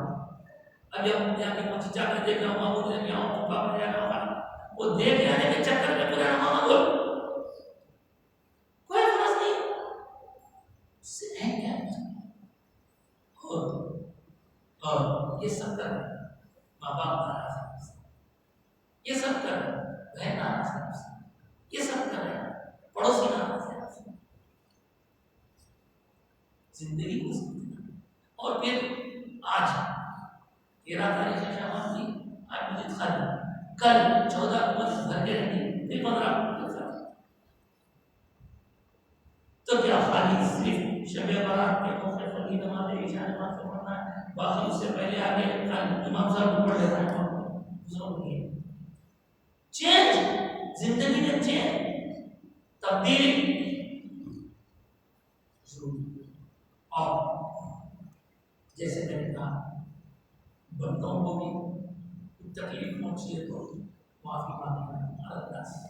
اب ہم یہاں کے کچھ چاہ کر دیکھ رہا ہوں معمول ہے کہ آؤں کا بن جائے گا، وہ دیکھ جانے کے چکر میں پورا نماز بول کوئی فرض نہیں اس سے ہے کیا، اور یہ سب کر ماں باپ ناراض، یہ سب کر بہن ناراض، یہ سب کر زندگی کو اور پھر آج 13 تاریخ شعبان کی آج مسجد خالی، کل 14 کو مسجد بھر کے رہی، پھر 15 کو خالی. تو کیا خالی صرف شب برات کے موقع پر ہی نماز عشاء نماز کو پڑھنا ہے، باقی اس سے پہلے آگے امام صاحب کو پڑھ لینا ہے دوسروں کو نہیں؟ چینج، زندگی میں چینج، تبدیلی. اور جیسے میں نے کہا بندوں کو بھی تکلیف پہنچی ہے تو معافی مانگنا، اللہ سے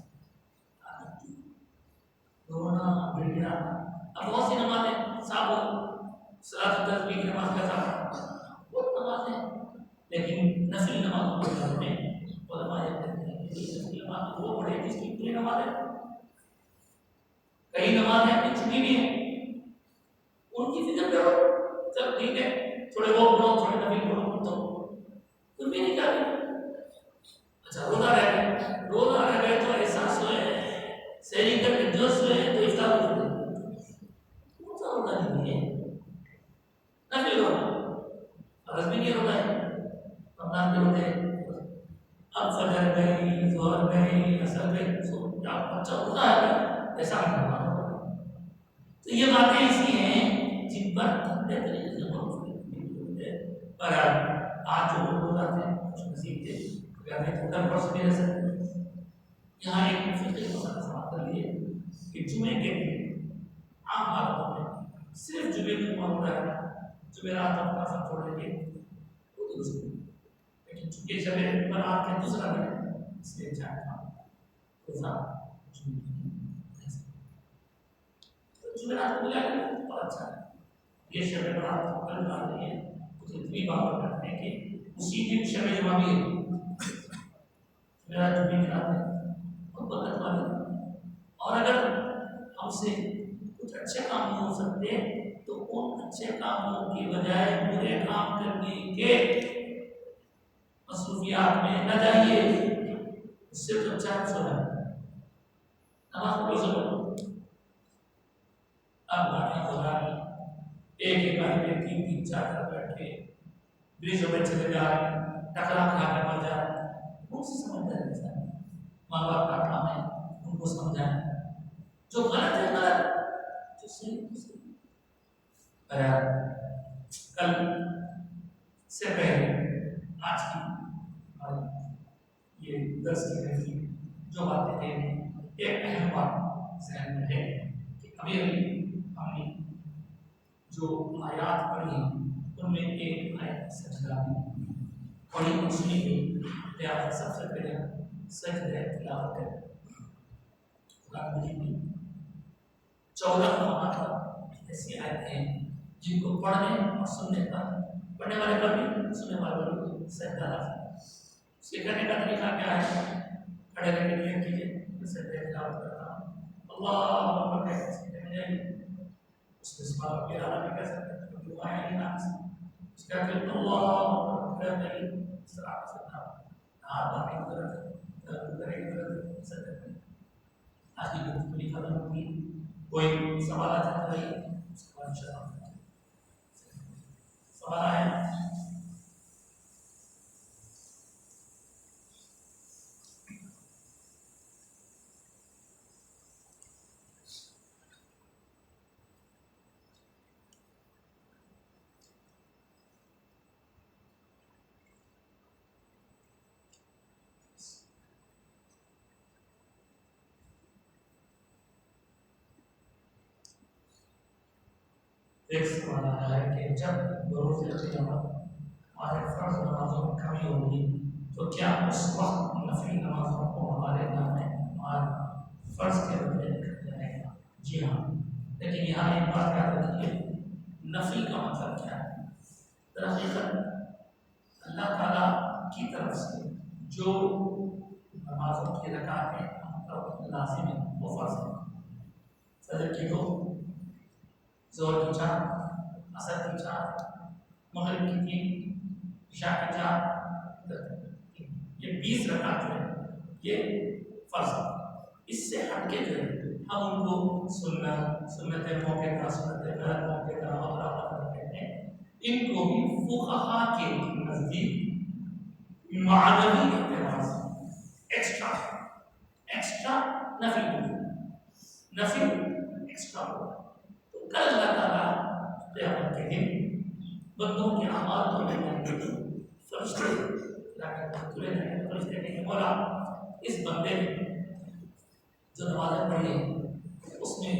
رونا بڑھنا. اب بہت سی نمازیں صاحب صلاۃ التسبیح کی نماز کا تھا، بہت نمازیں، لیکن نفل نمازوں کے بارے میں علماء یہ کہتے ہیں کہ نفل نماز وہ پڑھے جس کی پوری نماز ہے. کئی نمازیں اپنی چھٹی بھی ہیں، ان کی فکر کرو، چل ٹھیک ہے تھوڑے وہ پڑھو تھوڑے نفل پڑھو تو تم بھی نہیں کرتے. اچھا روزہ رہ گئے تو احساس ہوئے سہری کر کے جوش ہوئے تو افطار ہو گئے، روزہ ہوتا نہیں ہے نفل روزہ فرض بھی نہیں ہوتا ہے. رمضان کے روزے اب فجر گئی ظہر گئی اثر گئی سو اچھا روزہ ہے ایسا نہیں ہوتا. تو یہ باتیں ایسی ہیں جن پر بہترین سے پر آج جو لوگ روزہ تھے کچھ نصیب تھے اگر نہیں تو کل پرسوں بھی رہ سکتے. یہاں ایک فقہ مسئلہ سماعت کر لیے کہ جمعے کے دن عام حالتوں میں صرف جمعے کو معمول ہے جمعرات اپنا سب چھوڑیں گے وہ درست نہیں، لیکن چونکہ شب برات کے دوسرا دن اس لیے چاہتا ہوں روزہ جمعرات کو ملا کے بہت اچھا ہے. یہ شب برات کو کل ڈال رہی ہے کچھ اتنی بات کرتے ہیں کہ اسی دن شب جمعہ بھی ہے میرا جمعے کی رات ہے اور برکت والی. اور اگر ہم سے کچھ اچھے کام نہیں ہو سکتے تو ان اچھے کاموں کی بجائے برے کام کرنے کے مصروفیات میں نہ جائیے، اس سے تو اچھا ہے نماز پڑھو ضرور. اب گاڑیاں گزاری ایک گاڑی میں 3 4 کر بیٹھے برجوں میں چلے جائے ٹکرا کھا کے مر جائے، کون سی سمجھتا ہے انسان؟ ماں باپ کا کام ہے ان کو سمجھائیں، جو غلط ہے غلط، جو صحیح. کل سے پہلے آج کی یہ درس کی تحریر جو باتیں تھے ایک اہم بات ذہن میں ہے کہ ابھی ہم نے جو آیات پڑھی ان میں ایک آیت سجدہ پڑھی اور سنی گئی. لہٰذا سب سے پہلے سجدہ تلاوت کریں. قرآن مجید میں 14 مقامات پر ایسی آیتیں ہیں جن کو پڑھنے اور سننے پر پڑھنے والے پر بھی سننے والے پر بھی سجدہ ہے. اس کے کرنے کا طریقہ کیا ہے؟ کھڑے رہ کے نیت کیجیے سجدہ تلاوت کرتا ہوں اللہ اکبر کہہ سکتے ہیں، اس میں سبحان ربی الاعلیٰ بھی کہہ سکتے ہیں کیونکہ وہ آیا نہیں نام سے. اس کا پھر اللہ اکبر کہہ کر اس طرح کر سکتا ہوں ہاتھ باقی ادھر سجدہ کریں. آج کی گفتگو ختم ہوگی، کوئی سوالات ہے بھائی اس کے بعد انشاءاللہ سوال ہے. ایک سوال آیا ہے کہ جب بروز قیامت ہمارے فرض نمازوں میں کمی ہوگی تو کیا اس وقت نفلی نمازوں کو ہمارے نام میں ہمارے فرض کے بدلے لکھا جائے گا؟ جی ہاں، لیکن یہاں ایک بات یاد رکھیے نفی کا مطلب کیا ہے؟ دراصل اللہ تعالیٰ کی طرف سے جو نمازوں کی رکعتیں ہم پر لازم ہیں وہ فرض ہیں. فجر کی 2، ظہر کی 4، عصر کی 4، مغرب کی 3، عشاء کی 4، یہ 20 رکعت جو ہے یہ فرض ہے. اس سے ہٹ کے جو ہے ہم ان کو سنت موقع کا، سنت غلط موقع کا اور کہتے ہیں. ان کو بھی فقہا کے نزدیک معنوی اعتبار سے ایکسٹرا نفی ایکسٹرا ہوگا. تو کل اللہ تعالیٰ قیامت کے دن بندوں کے اعمال کو لے جائیں گے. فرشتے تلے جائیں گے. فرشتے کہیں گے مولا اس بندے نے جو نمازیں پڑھی ہیں اس میں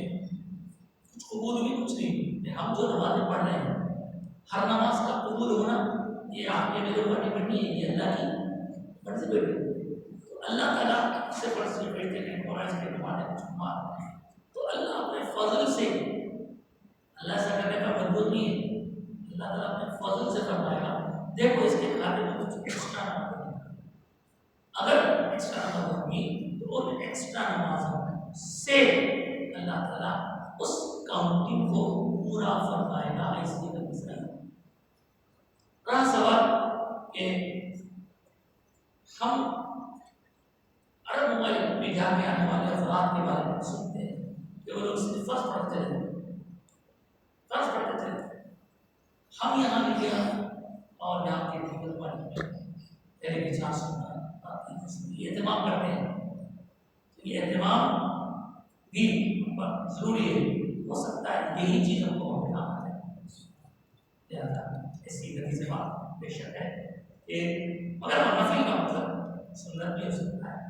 کچھ قبول بھی کچھ نہیں. ہم جو نمازیں پڑھ رہے ہیں ہر نماز کا قبول ہونا یہ آپ کے میرے اوپر ڈپینڈ نہیں ہے، یہ اللہ کی مرضی پہ ہے. تو اللہ تعالیٰ سے فرشتے کہتے ہیں اور اس کے نمازیں کچھ مار ہیں تو اللہ اپنے فضل سے، اللہ سے کرنے کا مجبور نہیں ہے، اللہ تعالیٰ اپنے فضل سے فرمائے گا دیکھو اس کے کھاتے میں کچھ ایکسٹرا نماز ہے. اگر ایکسٹرا نماز ہوگی تو ان ایکسٹرا نمازوں سے اللہ تعالیٰ اس کاؤنٹنگ کو پورا فرمائے گا. اس لیے رہا سوال کہ ہم عرب ممالک میں جا کے آنے والے افراد کے بارے میں سنتے ہیں کہ وہ لوگ صرف فرض پڑھتے تھے. ہم یہاں بھی گیا اور یہاں کے دیگر ممالک میں تیرے کے چار سننا یہ اہتمام کرتے ہیں. یہ اہتمام بھی ضروری ہے. ہو سکتا ہے یہی چیز ہم کو کام آ جائے. ایسی گلی سے بات بے شک ہے کہ مگر نفی کا مطلب سنت بھی ہو سکتا ہے.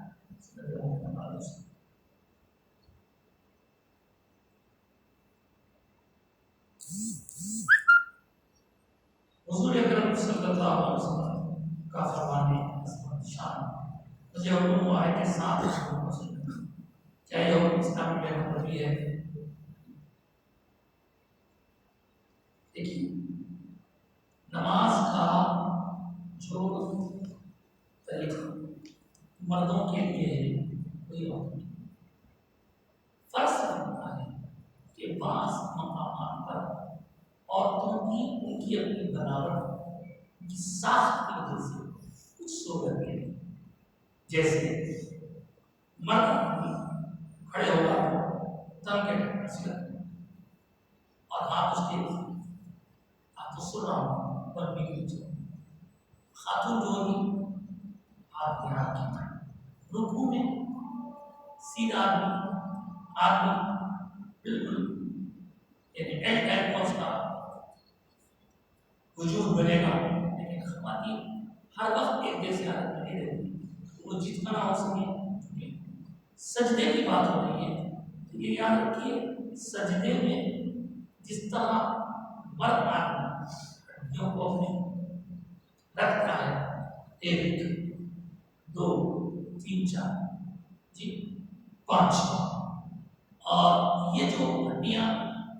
حضور اکرم صلی اللہ علیہ وسلم کا فرمان شان مجھے حکم ہوا ہے کہ ساتھ شروع سننا. کیا یہ حکم اسلام میں بھی ہے؟ دیکھیے نماز کا جو طریقہ مردوں کے لیے کوئی وقت نہیں. فرض ہوتا ہے کہ بعض مقامات پر عورتوں کی ان کی اپنی بناوٹ ان کی ساخت کی وجہ سے کچھ صورت ہے. جیسے مرد کھڑے ہوگا تم کے اور ہاتھ اس کے آپ تو سن رہا ہوں پر بھی خاتون جو ہوگی آپ کے ہاتھ کی رکوع میں سیدھا آدمی بالکل یعنی ایل کا وجود بنے گا. لیکن خواتین ہر وقت ایک جیسی حالت میں نہیں رہتی. وہ جتنا ہو سکے سجدے کی بات ہو رہی ہے تو یہ یاد رکھیے سجدے میں جس طرح مرد آدمی ہڈیوں کو اپنے رکھتا ہے 1 2 3 4 جی 5 اور یہ جو ہڈیاں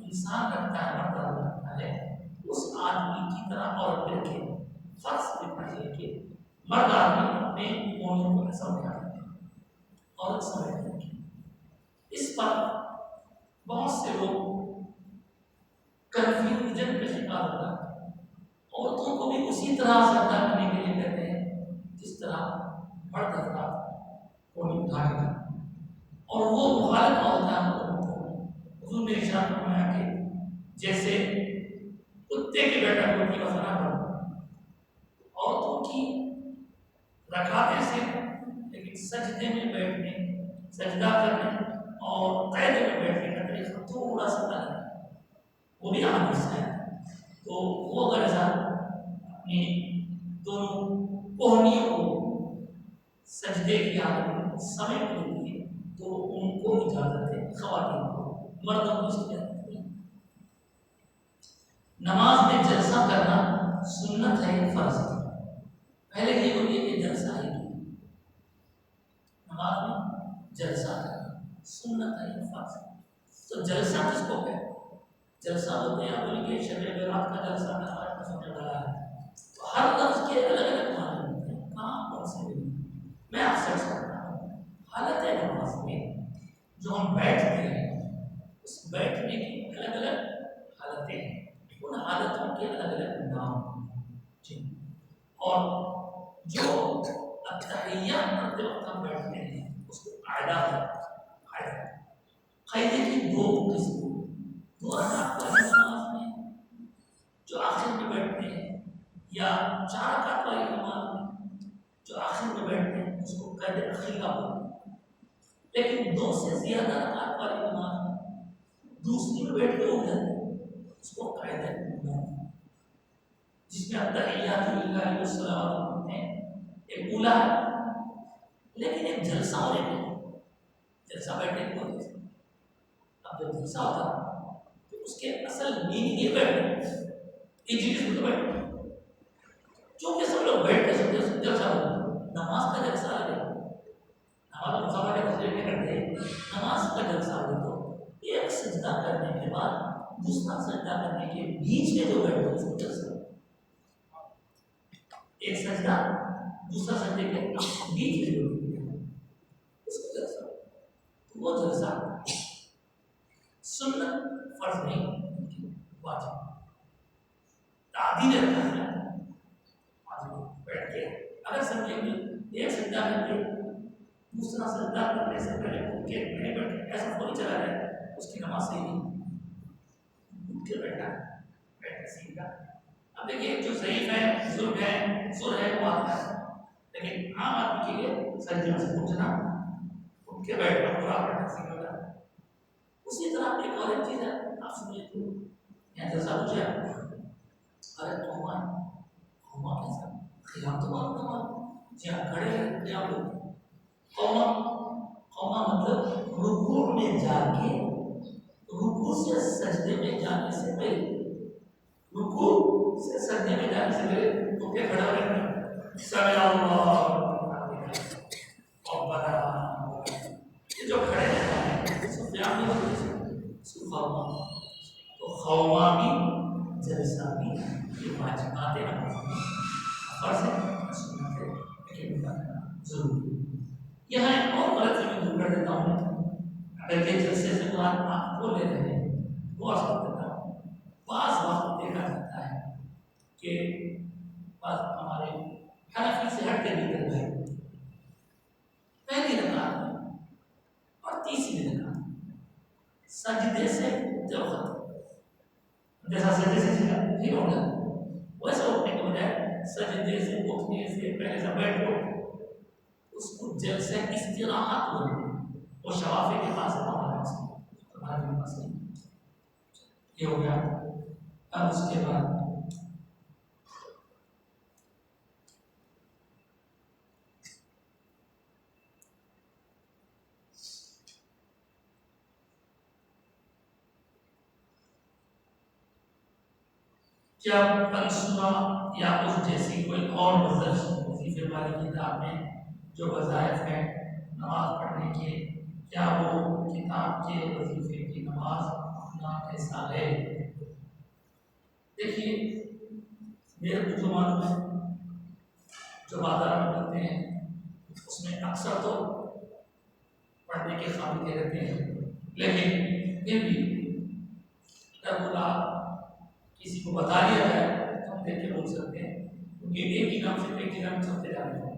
انسان رکھتا ہے مرد رکھتا ہے اس آدمی کی طرح عورت بھی رکھے. فرض دیکھنا چاہیے کہ مرد آدمی اپنے مونوں کو ایسا اٹھا رکھے عورت سمیٹ رکھے. اس پر بہت سے لوگ کنفیوژن کا شکار ہوتا ہے. عورتوں کو بھی اسی طرح سجدہ کرنے کے لیے کہتے ہیں جس طرح مرد افراد کو اٹھا کے اور وہ مخالف ہوتا ہے. حضور نے ارشاد فرمایا کہ جیسے کتے کے بیٹا کو کی وفنا کرو عورتوں کی رکعتیں سے لیکن سجدے میں بیٹھنے سجدہ کرنے اور قید میں بیٹھنے کا طریقہ تھوڑا سا الگ ہے. وہ بھی اہم حصہ ہے. تو وہ اگر ایسا اپنی دونوں کوہنیوں کو سجدے کی حالت میں سمیٹ لیتی ہے تو ان کو اجازت ہے. خواتین کو مردوں کو اس کی اجازت نہیں. نماز میں جلسہ کرنا سنت ہے یا فرض ہے؟ پہلے یہ بولیے کہ جلسہ ہے. نماز میں جلسہ کرنا سنت ہے یا فرض ہے؟ تو جلسہ کس کو کہتے ہیں؟ جلسہ ہوتے ہیں بولیے کہ شب برات کا جلسہ ہمارے پاس ہونے والا ہے. تو ہر لفظ کے الگ الگ معنی ہوتے ہیں. کہاں کون سے بھی میں آپ سے کرتا ہوں حالت نماز میں جو ہم بیٹھتے ہیں اس بیٹھنے کی الگ الگ حالتیں ہیں. ان حالتوں کے الگ الگ نام جی. اور جو التحیات کرتے وقت ہم بیٹھتے ہیں اس کو قاعدہ قاعدے کی دو قسم، دو رکعت والی نماز میں جو آخر میں بیٹھتے ہیں، یا 4 رکعت والی نماز میں جو آخر میں بیٹھتے ہیں، اس کو قید اخیرہ بولتے ہیں۔ لیکن 2 سے زیادہ رکعت والی نماز میں دوسری میں بیٹھ کے اٹھ جاتے ہیں، اس کو قید اولیٰ، جس میں التحیات للہ والصلوات ہیں، ایک اولیٰ ہے، لیکن ایک جلسہ ہونے کے جلسہ بیٹھنے کی وجہ سے اب جب جلسہ ہوتا تو اس کے اصل میننگ یہ بیٹھنا اجلس میں تو بیٹھنا، چونکہ سب لوگ بیٹھ کے جلسہ ہوتا، نماز کا جلسہ لگے، نماز مسافہ کے تصویر میں کرتے ہیں، نماز کا جلسہ ہو تو ایک سجدہ کرنے کے بعد دوسرا سجدہ کرنے کے بیچ میں جو بیٹھتے ہیں اس کو جلسہ، ایک سجدہ دوسرا سجدے کے بیچ میں جو اس کو جلسہ، وہ جلسہ سنت فرض نہیں واجب تعدیل رکھا ہے، بیٹھ کے اگر سمجھیں گے ایک سجدہ کر کے دوسرا سجدہ کرنے سے پہلے اٹھ کے نہیں بیٹھے، ایسا کوئی چلا جائے اس کی نماز صحیح نہیں، اٹھ کے بیٹھا بیٹھ کے سیکھا۔ اب دیکھیے جو ضعیف ہے، ظلم ہے، سر ہے، وہ آتا ہے، لیکن عام آدمی کے لیے سجدہ سے اٹھنا، اٹھ کے بیٹھنا پورا بیٹھنا سیکھا جائے۔ اسی طرح ایک اور ایک چیز ہے، آپ سمجھے تو یہاں جیسا پوچھا ارے قوما کیسا خیام تو بات نہ جہاں کھڑے ہیں خیام لوگ قوما مطلب رکوع میں جا کے، رکوع سے سجدے میں جانے سے پہلے، رکوع سے سجدے میں جانے سے پہلے تو کیا کھڑا رہنا، سمع اللہ ربنا، یہ جو کھڑے ہیں سب قیام نہیں ہوتے خوما، تو خوما بھی جلسہ بھی یہ واجبات نماز میں فرض ہے، سنت ہے، لیکن کرنا ضروری ہے۔ یہاں ایک اور غلط فہمی دور کر دیتا ہوں، اگر یہ جلسے سے مراد آپ کو لے رہے ہیں وہ عرض کر دیتا ہوں، بعض وقت دیکھا جاتا ہے کہ بعض ہمارے حنفی سے ہٹ کے بھی کر رہے ہیں، پہلی رکعت میں اور تیسری رکعت سجدے سے اٹھتے وقت، جیسا سجدے سے ٹھیک ہوگا ویسا اٹھنے کے بجائے سجدے سے اٹھنے سے پہلے سے بیٹھ کو اس کو جلسہ استراحت بولتے ہیں، وہ شوافی کے پاس ہمارے پاس یہ ہو گیا۔ اب اس کے بعد کیا منصورہ یا اس جیسی کوئی اور وظیفے والی کتاب میں جو وظائف ہیں نماز پڑھنے کے، کیا وہ کتاب کے وظیفے کی نماز نام کے حصہ ہے؟ دیکھیے میرے کو جو معلوم ہے، جو بازار میں ملتے ہیں اس میں اکثر تو پڑھنے کے قابل کے رہتے ہیں، لیکن پھر بھی اگر بولا کسی کو بتا دیا جائے تو ہم دیکھ کے بول سکتے ہیں، کیونکہ ایک ہی نام سے ایک ہی نام چلتے جاتے ہیں،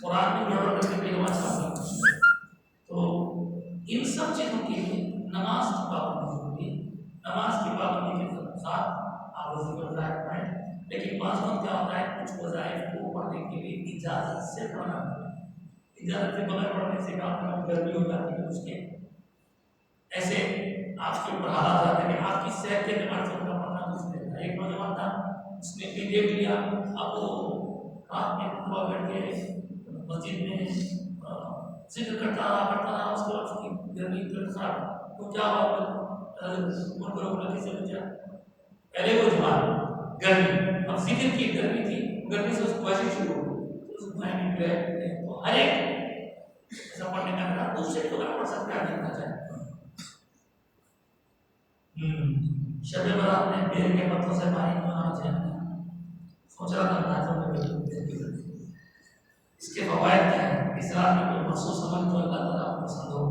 قرآن بھی گڑبڑ کرنے کی نماز پڑھتے ہیں، تو ان سب چیزوں کے لیے نماز کی پابندی ضروری ہے۔ نماز کی پابندی کے ساتھ آپ وظیفہ وظائف پڑھیں، لیکن بعض وقت کیا ہوتا ہے کچھ وظائف کو پڑھنے کے لیے اجازت سے پڑھنا ہوتا ہے، اجازت کے بغیر پڑھنے سے کیا ہوتا ہے گرمی ہو جاتی ہے، اس کے ایسے آپ کے اوپر حالات آتے ہیں کہ آپ کی صحت کے اعتبار سے پڑھنا دوسرے ایک نوجوان تھا، اس نے بھی دیکھ لیا، اب وہ رات میں خطبہ بیٹھ کے مسجد میں ذکر کرتا رہا، اس کے بعد اس کی گرمی خراب، تو کیا ہوا سے بچا، پہلے وہ جوان گرمی، اب ذکر کی گرمی تھی، گرمی سے اس کو ویسے شروع ہو تو ہر ایک ایسا پڑھنے کا تھا، دوسرے کو پڑھ سکتا ہے دیکھنا چاہے شب برات میں بیر کے پتوں سے پانی بنانا چاہیے، سوچ رہا تھا اس کے فوائد کیا ہیں، اس رات میں کوئی مخصوص عمل جو اللہ تعالیٰ کو پسند ہو۔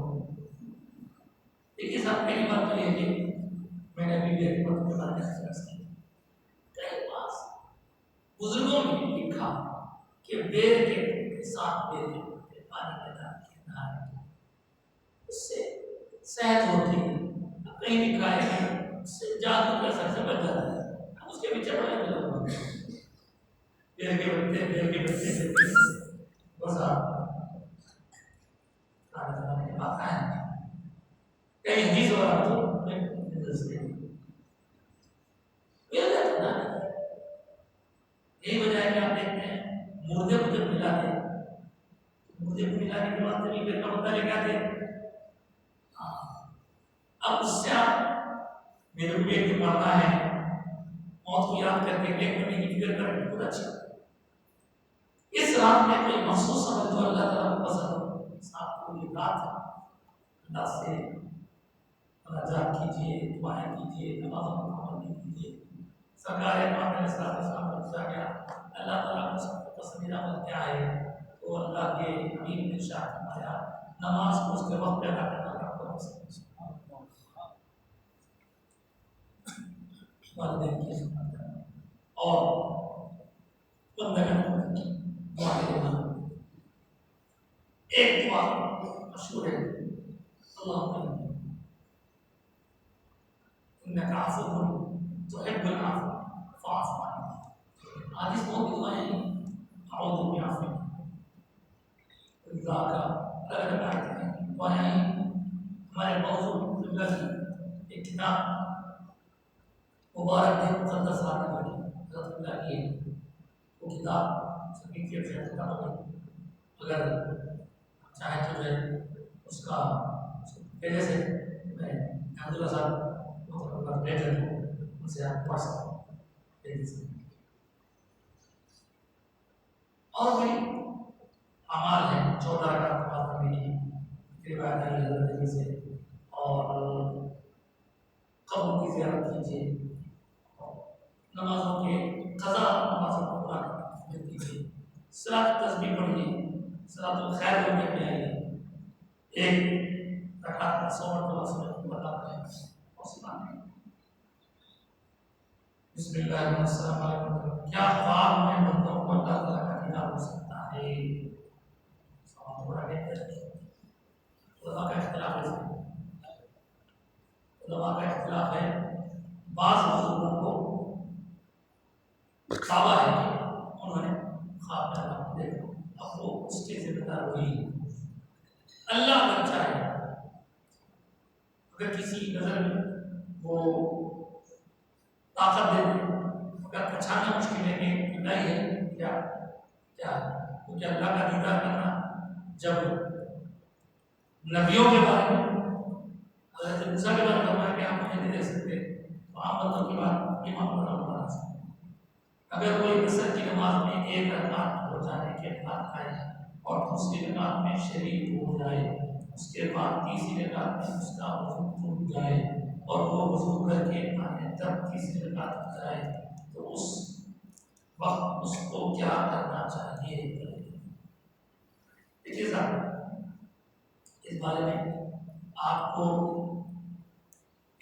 دیکھیے صاحب پہلی بات تو یہ کہ میں نے ابھی بیر کے پتوں کے بارے میں کئی پاس بزرگوں نے لکھا کہ بیر کے ساتھ بیر کے پتے پانی کے نہانے اس سے صحت ہوتی ہے، کہیں بھی کھائے جادو کا اثر سے بچ جاتا ہے، اس کے پیچھے بڑے لوگ پیر کے بچے بس آپ زمانے کے بات آئے کئی حدیث ہو رہا تو مل جاتا نا۔ یہی وجہ ہے کہ آپ دیکھتے ہیں مردے کو جب ملاتے مردے کو ملانے کے بعد بھی پھر کا ہوتا لے کے آتے اب اس سے آپ میرے کو ایک مرنا ہے موت کو یاد کر کے ایک مہینے کی فکر کریں بہت اچھا۔ اس رات میں کوئی مخصوص عمل جو اللہ تعالیٰ کو پسند ہو، اس آپ کو یہ رات اللہ سے مناجات کیجیے، دعائیں کیجیے، نمازوں کو پابندی کیجیے۔ سرکار پاک علیہ السلام کو پوچھا گیا اللہ تعالیٰ کو سب کو پسندیدہ عمل کیا ہے، تو اللہ کے حبیب نے ارشاد فرمایا نماز کو اس کے وقت پہ ادا کرنا آپ کو پسند ہے۔ والدین کی خدمت کرنا اور بندگان کو دعا دینا۔ ایک دعا مشہور ہے اللہم انک عفو تحب العفو فاعف عني۔ آج اس موت کی دعائیں اعوذ بعفوک رضاک الگ الگ آیتیں ہیں دعائیں ہمارے موضوع ایک کتاب مبارک دن مقدس رات والی حضرت اللہ کی وہ کتاب سبھی کی کتاب ہوگی، اگر چاہے تو جو اس کا پہلے سے میں اللہ صاحب لے کر ان سے آپ پڑھ سکتے اور بھی اعمال ہیں 14 کا نماز پڑھنے کی روایت ہے حضرت علی سے، اور قبر کی زیارت کیجیے، نمازوں کے قضا نمازوں کو پورا کیجیے، صلاۃ تسبیح پڑھیے، صلاۃ الخیر پڑھنے کے آئیے، ایک رکعت کا 100 مرتبہ سورۃ البقرہ پڑھیں اور سنائیں بسم اللہ الرحمن الرحیم۔ کیا خواب میں بندوں کو اللہ تعالیٰ کا دیدار ہو سکتا ہے؟ سوال تھوڑا کہتے ہیں علماء کا اختلاف ہے، علماء کا اختلاف ہے۔ بعض بزرگوں کو دعویٰ ہے کہ انہوں نے خواب میں اللہ کو دیکھا، اب وہ اس کے ذمہ دار ہوئی اللہ اگر چاہے اگر کسی نظر میں وہ طاقت دے دے، اگر پہچاننا مشکل ہے کہ اللہ ہے کیا کیا کیونکہ اللہ کا دیدار کرنا جب نبیوں کے بارے میں حضرت موسیٰ کے بارے میں فرمایا کہ آپ مجھے نہیں دے سکتے، تو عام بندوں کی بات ایمان پر نہ بنا سکتے۔ اگر کوئی عصر کی نماز میں ایک رکعت ہو جانے کے بعد آئے اور دوسری رکعت میں شریک ہو جائے، اس کے بعد تیسری رکعت میں اس کا وضو ٹوٹ جائے اور وہ وضو کر کے آنے تک تیسری رکعت جائے، تو اس وقت اس کو کیا کرنا چاہیے؟ دیکھیے صاحب اس بارے میں آپ کو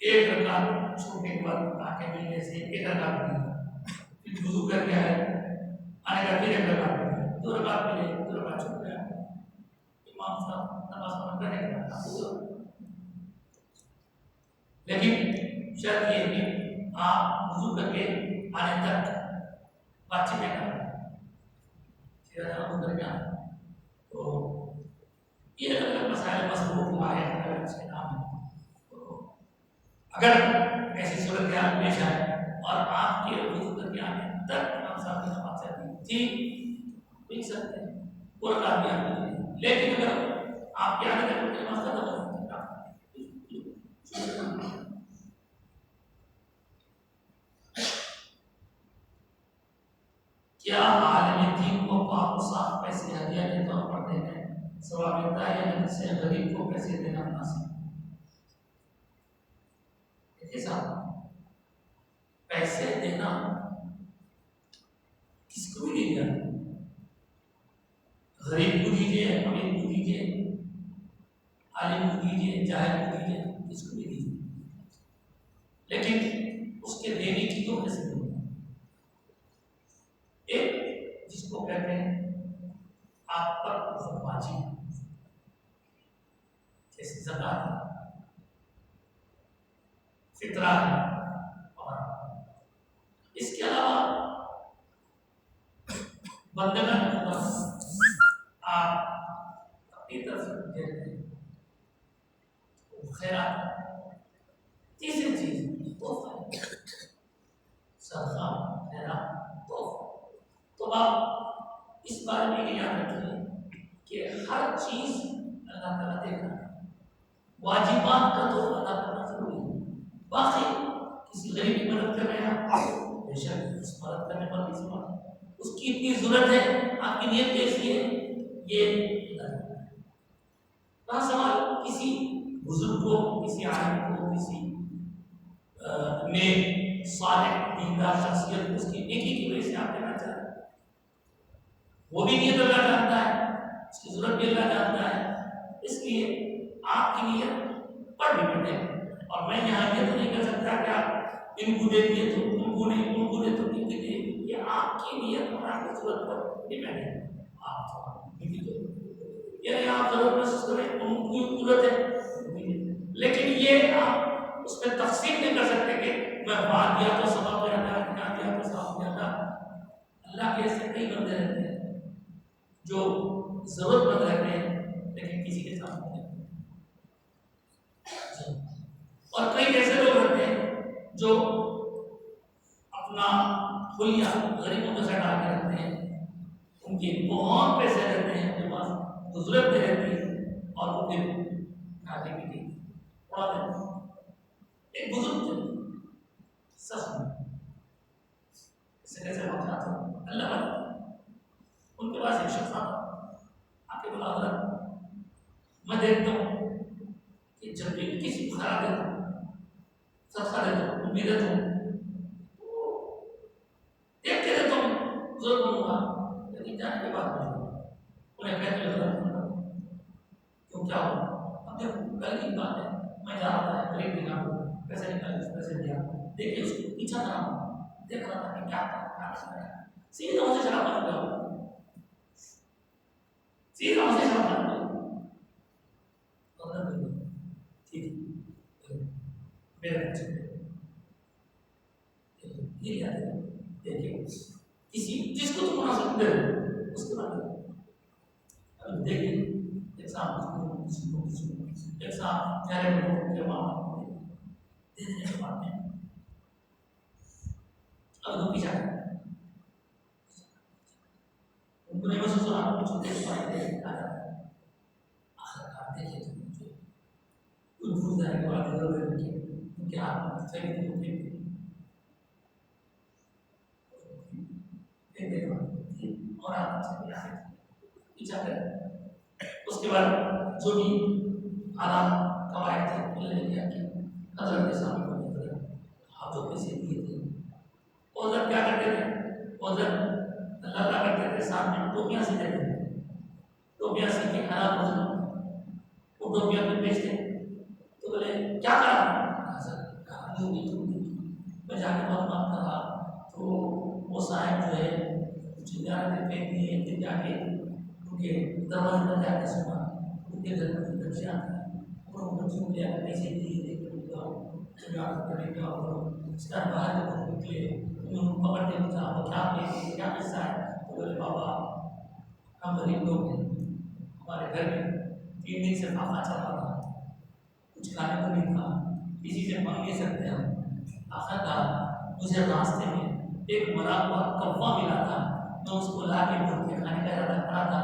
ایک رکعت چھوٹنے کے بعد آنکھیں ملنے سے ایک رکعت ملی، پھر وضو کر کے آئے آنے کا پھر ایک رکعت ملی، 2 رکعت ملے، 2 رکعت چھوٹ گیا، امام صاحب نماز پڑھ کرنے کا لیکن شرط یہ کہ آپ وضو کر کے آنے تک بات چیت نہیں کریں، تو یہ الگ الگ مسائل مصروف لائے ہیں اس کے نام ہے۔ تو اگر ایسی صورتحال پیش آئے اور آپ کے وضو کر کے آنے تک امام صاحب کی نماز چاہتی تھی دیکھ سکتے ہیں پورا کام بھی آنے لگے، لیکن اگر آپ کے آنے تک نماز ختم ہو کیا عالم دین کو پاک و صاف پیسے ہدیہ کے طور پر دینا ثواب ملتا ہے یا ان سے غریب کو پیسے دینا مناسب؟ دیکھیے صاحب پیسے دینا کس کو بھی نہیں جانا، غریب کو دیجیے، امیر کو دیجیے، عالم کو دیجیے، جاہل کو دیجیے، کس کو بھی دیجیے، لیکن اس کے دینے کی تو کیسے دوں؟ ایک جس کو کہتے ہیں آپ پر واجب جیسے زکات فطرہ ہے. اور اس کے علاوہ بندگان ہوگا آپ اپنی طرف سے دیتے ہیں خیرات. تیسری چیز تحفہ، صدقہ خیرات تحفہ. تو آپ اس بارے میں یاد رکھیے کہ ہر چیز اللہ تعالیٰ دیکھ رہا ہے. واجبات کا تو ادا کرنا ضروری ہے. باقی کسی غریب کی مدد کر رہے ہیں بے شک اس مدد کرنے پر بھی اس کی اتنی ضرورت ہے، آپ کی نیت کیسی ہے یہ رہا سوال. کسی بزرگ کو، کسی عالم کو، کسی نیک صالح دیندار شخصیت اس کی نیکی کی وجہ سے آپ دینا چاہتے ہیں، وہ بھی نیت اللہ جانتا ہے، اس کی ضرورت بھی اللہ جانتا ہے. اس لیے آپ کی نیت پر ڈپینڈ ہے. اور میں یہاں یہ تو نہیں کر سکتا کہ آپ ان کو دے دیے تو ان کو نہیں، ان کو دے تو ان کو دے. یہ آپ کی نیت اور آپ کی ضرورت پر ڈپینڈ ہے. آپ یعنی آپ ضرورت محسوس کریں ان کی ضرورت ہے، لیکن یہ آپ اس میں تقسیم نہیں کر سکتے کہ میں بات دیا تو سبب دیا تھا، کیا دیا تو سبب دیا تھا. اللہ کے ایسے کئی بندے رہتے ہیں جو ضرورت مند رہتے ہیں لیکن کسی کے ساتھ نہیں. اور کئی ایسے لوگ رہتے ہیں جو اپنا خلیہ غریبوں کے ساتھ ڈال کے رکھتے ہیں. ان کے بہت پیسے رہتے ہیں، ان کے پاس ضرورت نہیں رہتی اور وہ پھر کھاتے پیتے اڑا دیتے ہیں. ایک بزرگ تھے سچ میں اسے کیسے بتا تھا اللہ والے. ان کے پاس ایک شخص آ کے بلا حضرت میں دیکھتا ہوں کہ جب بھی کسی کو کھانا دیتا ہوں، صدقہ دیتا ہوں، امید دیتا ہوں، دیکھ کے دیتا ہوں ضرور بولوں گا، لیکن جانے کے بعد انہیں کہتے ہوئے غلط کرتا ہوں. کیوں کیا ہو؟ اب دیکھو کل کی بات ہے، میں جا رہا تھا غریب دکھا کو پیسے نکال کے پیسے دیا، دیکھیے اس کو پیچھا کرا دیکھ رہا تھا کہ کیا کرا سیدھا اسے شراب بن گیا، سیدھا اسے شراب بن گیا. ٹھیک میرے بچے یہ یاد ہے دیکھیے کسی جس کو تم مناسب دے اس کو نہ دیکھیے ایک ساتھ ایک ساتھ پیارے لوگوں کے ماں دے دینے کے بعد میں اب دو پیچھا ان کو نہیں محسوس ہوا کچھ دیکھ پائے تھے آخر دیکھیے تو مجھے ان بھول جانے کے بعد ان کے ہاتھ میں صحیح ہوتے اور آپ سے پیچھا کر اس کے بعد جو بھی حالات قواعد تھے انہوں نے کیا کہ حضرت کے سامنے کو نکلے ہاتھوں پیسے دیے تھے. حضرت کیا کرتے تھے؟ حضرت اللہ کرتے تھے سامنے ٹوپیاں سی دیتے تھے، ٹوپیاں سی کے خراب ہو جائے وہ ٹوپیاں بھی بیچتے. تو بولے کیا کرا؟ حضرت میں جا کے بہت بات کر رہا تو وہ صاحب جو ہے پھینک دیے پھر جا کے ان کے دروازے پر جا کے سنا ان کے گھر میں بچے آتے ہیں اور بچوں کو لے آ کر پیسے دیے دے کر جاؤ کرنے جاؤ اس کا باہر کے نکلے انہوں نے پکڑتے ہوئے وہ کیا قصہ ہے. تو بولے بابا ہم غریب لوگ ہیں، ہمارے گھر میں 3 دن سے فاقہ چل رہا تھا، کچھ کھانے کو نہیں تھا، کسی سے مانگ نہیں سکتے ہم. آخر کار مجھے راستے میں ایک مرا ہوا کوا ملا تھا، میں اس کو لا کے بھر کے کھانے کا ارادہ کرا تھا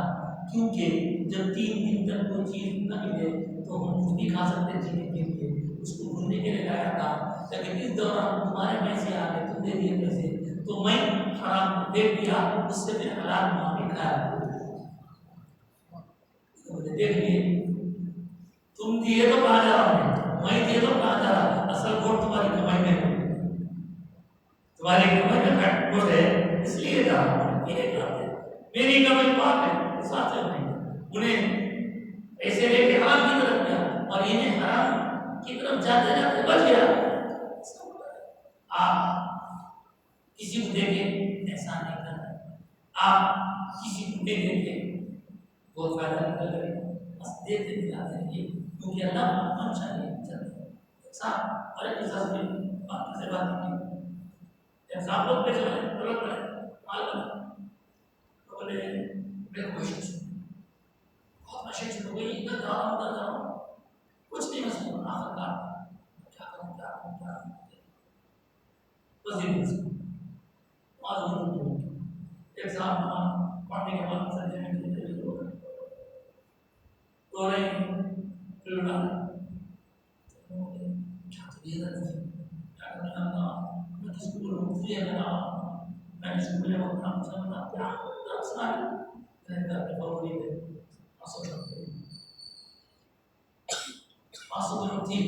کیونکہ جب 3 دن تک کوئی چیز نہ ملے تو ہم کچھ بھی کھا سکتے جینے کے لیے. اس کو بھولنے کے لیے لایا تھا، لیکن اس دوران تمہارے پیسے آ گئے، تم دے دیے پیسے تو میں حرام کو دیکھ دیا، اس سے پھر حلال معاملے کھایا. دیکھ لیے تم دیے تو کہاں جا رہا ہوں، میں دیے تو کہاں جا رہا ہوں. اصل ووٹ تمہاری کمائی میں تمہاری کمائی میں گھٹ ووٹ ہے اس لیے جا رہا ہوں. میری کمائی پاک ہے ساتھ نہیں. انہیں ایسے لے کے حرام کی طرف گیا اور انہیں حرام کی طرف جاتے جاتے بچ گیا. آپ کسی کو دیکھیں ایسا نہیں کرنا، آپ کسی کو دے دیکھیں بہت فائدہ نکل رہے بس دیتے دلاتے رہیے کیونکہ اللہ منشا نہیں چلتا. صاحب اور ایک حساب کی بات سے بات کی ایگزامپل پہ جو ہے غلط ہے مال بنے تو بولے میرے کو کوشش بہت مشین ہو گئی ادھر جاؤ کچھ نہیں مسئلہ آخر کار کیا کروں بس یہ مسئلہ ایگزام پڑھنے کے بعد سنجے میں کتنے لوگ تو نہیں پھر کیا میں تو اسکول مفتی ہے میں اسکول میں وقت کام چلتا کیا میں گھر پہ فوری ہے پاسوں دنوں تھی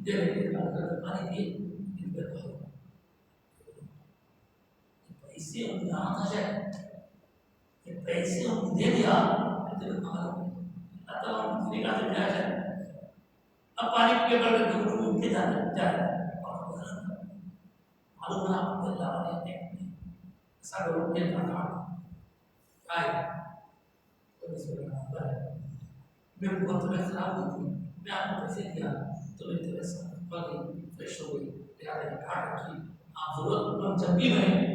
دے رہے پانی دیے پیسے ان کا آتا ہے پیسے ان دے دیا اب پانی کے بڑے دور کے جاتے معلوم ہے آپ کو اللہ نے ایسا لوگ کے کہا ہے تو اس میں نمبر ہے میرے کو طبیعت خراب ہوئی تھی میں آپ کو پیسے دیا تو میری طبیعت بڑی فریش ہو گئی پیارے نے کھا رکھی آپ ضرورت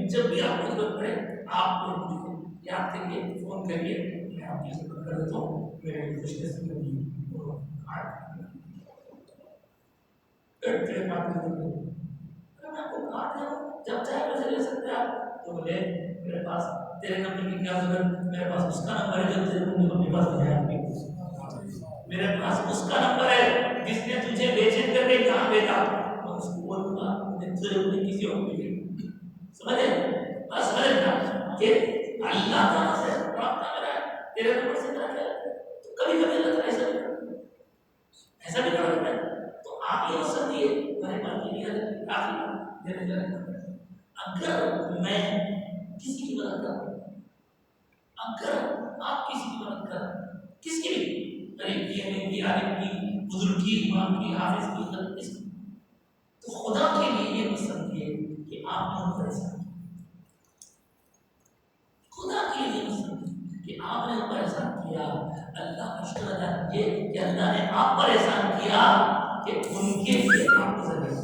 جب بھی آپ کو ضرورت پڑے آپ مجھے یاد کریے فون کریے میں آپ کی خدمت کر دیتا ہوں میرے لیے خوش نصیب ہوگی جب چاہے پیسے لے سکتے ہیں آپ تو بولے میرے پاس تیرے نمبر کی کیا ضرورت میرے پاس اس کا نمبر ہے جو تیرے نمبر پاس بھیجا میرے پاس اس کا نمبر ہے جس نے تجھے بیچن کر کے یہاں بھیجا میں اس کو بولوں گا تجھے کسی اور کو سمجھے بس سمجھنا کہ اللہ تعالیٰ سے رابطہ میرا ہے تیرے نمبر سے میرا کیا ہے تو کبھی کبھی اللہ تعالیٰ ایسا بھی کرتا ہے تو آپ یہ وصل دیے میرے بات کی نہیں اگر میں کسی کی مدد کروں اگر آپ کسی کی مدد کریں کس کی بھی غریب کی امیر کی عالم کی بزرگ کی امام کی حافظ کی غلط کی تو خدا کے لیے یہ پسند ہے کہ آپ نے پریشان خدا کے لیے پسند ہے کہ آپ نے پریشان کیا اللہ کا شکر ادا کیجیے کہ اللہ نے آپ پر احسان کیا کہ ان کے لیے آپ کو ضرورت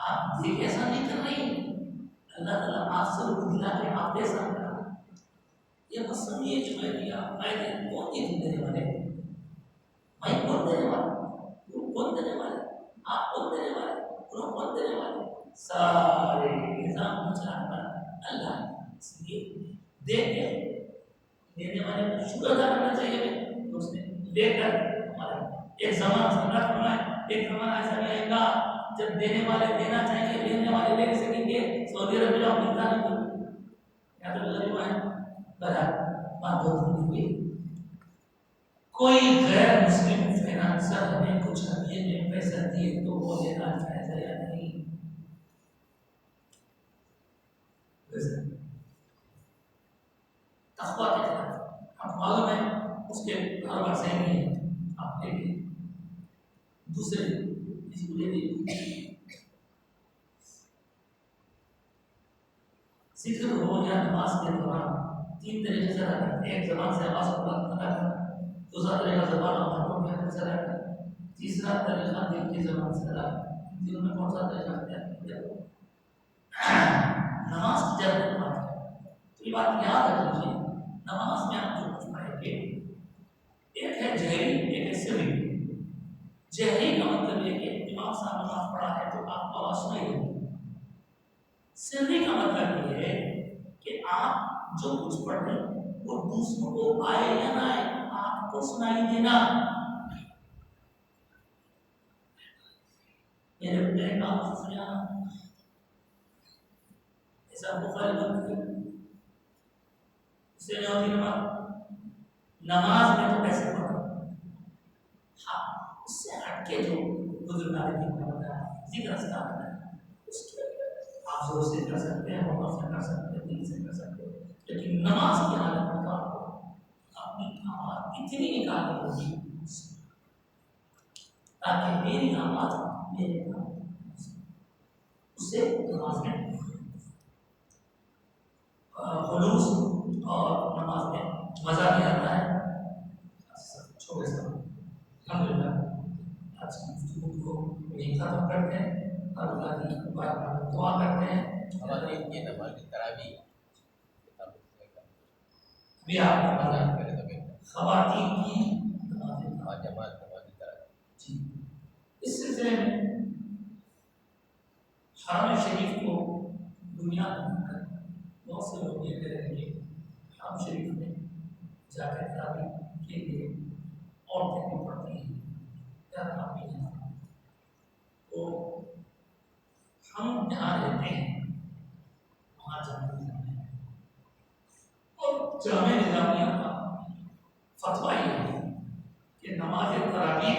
آپ یہ ایسا نہیں کر رہی اللہ تعالیٰ آپ سے بدلا کے آپ کے ساتھ کرا یہ بس سمجھیے جو میں دیا میں نے کون یہ دینے والے میں کون دینے والے کون دینے والے آپ کون دینے والے انہوں کون دینے والے سارے نظام چلانا اللہ اس لیے دے کے دینے والے کو شکر ادا کرنا چاہیے اس نے لے کر ہمارا ایک زمانہ سمجھا فرمائے ایک زمانہ ایسا بھی آئے گا جب دینے والے دینا چاہیے لینے والے لے سکیں گے سعودی عرب میں ملتا نہیں یا تو غریب ہے برابر بات ہوتی ہے کوئی غیر مسلم فائنانسر ہمیں کچھ ہدیے میں پیسہ دیے تو وہ لینا جائز ہے یا نہیں تقویٰ کے خلاف آپ معلوم ہے اس کے کاروبار صحیح نہیں ہے آپ لے لیے دوسرے اس کو لے لیے ذکر ہو یا نماز کے دوران تین طریقے سے رہتا ہے ایک زبان سے آواز کو بلند کرنا دوسرا طریقہ زبان اور ہاتھوں کے حرکت سے رہتا ہے تیسرا طریقہ دل کی زبان سے رہتا ہے دل میں کون سا طریقہ ہے نماز کی جب بات ہے تو یہ بات یاد رکھ لیجیے نماز میں آپ جو کچھ پڑھیں گے ایک ہے جہری ایک ہے سری جہری کا مطلب یہ کہ امام صاحب نماز پڑھا ہے تو آپ کو آواز سنائی دے سری کا مطلب یہ ہے کہ آپ جو کچھ پڑھ رہے ہیں وہ دوسروں کو آئے یا نہ آئے آپ کو سنائی دینا میرے کام سے سنانا ایسا بخاری بند اس سے نہیں ہوتی نماز میں تو کیسے پڑھا ہاں اس سے ہٹ کے جو بزرگان کی بتایا ذکر اسکار ہے اس کے آپ زور سے کر سکتے ہیں وقف سے کر سکتے ہیں دل سے کر سکتے ہیں لیکن نماز کی حالت میں تو آپ کو اپنی آواز اتنی نکالنی ہوگی تاکہ میری آواز میرے اس سے نماز میں خلوص اور نماز میں مزہ بھی آتا ہے چھوڑے الحمدللہ آج کی گفتگو کو یہیں ختم کرتے ہیں اور اللہ کی بارگاہ میں دعا کرتے ہیں. خواتین کی نماز تراویح ابھی آپ نے بتایا خواتین کی جماعت نماز تراویح. جی اس سلسلے میں حرم شریف کو دنیا میں بہت سے لوگ یہ کہہ رہے ہیں کہ حرم شریف میں جا کر تراویح کے لیے عورتیں بھی پڑھتی ہیں یا آپ بھی ہیں. تو ہم جہاں رہتے ہیں وہاں جانے ہیں اور جامع نظامیہ کا فتویٰ یہ ہے کہ نماز تراویح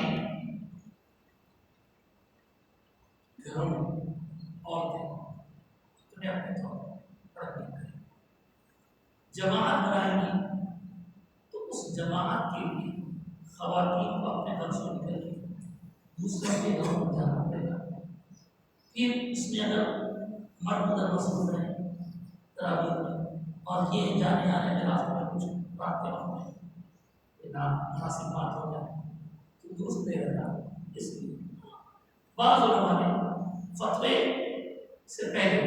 گھروں میں عورتیں اپنے اپنے طور پر پڑھنے کریں. جماعت بنائیں گی تو اس جماعت کے لیے خواتین کو اپنے گھر سے نکل کے دوسرے کے گھروں میں جانا پڑے گا. پھر اس میں اگر مرد ادھر مصروف رہے تراویح میں اور یہ جانے آنے میں راستے میں کچھ بات کے وقت میں مناسب بات ہو جائے تو درست نہیں رہتا. اس لیے بعض علماء نے فتوے سے پہلے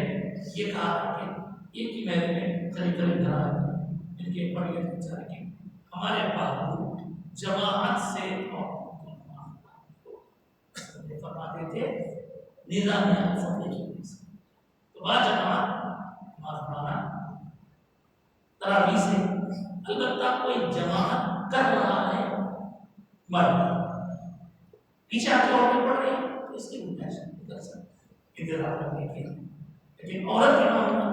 یہ کہا کہ ایک ہی مہینے میں قریب قریب گھر آئے ان کے پڑھ گئے کہ ہمارے بابو جماعت سے فرماتے تھے نظامیہ فتوے کی وجہ سے. تو بعض جماعت نماز پڑھانا تراویح سے البتہ کوئی جماعت کر رہا ہے مرد پیچھے آ کے عورتیں پڑھ رہی ہیں تو اس کی گنجائش کر سکتے انتظار کرنے کے. لیکن عورت کے نام پر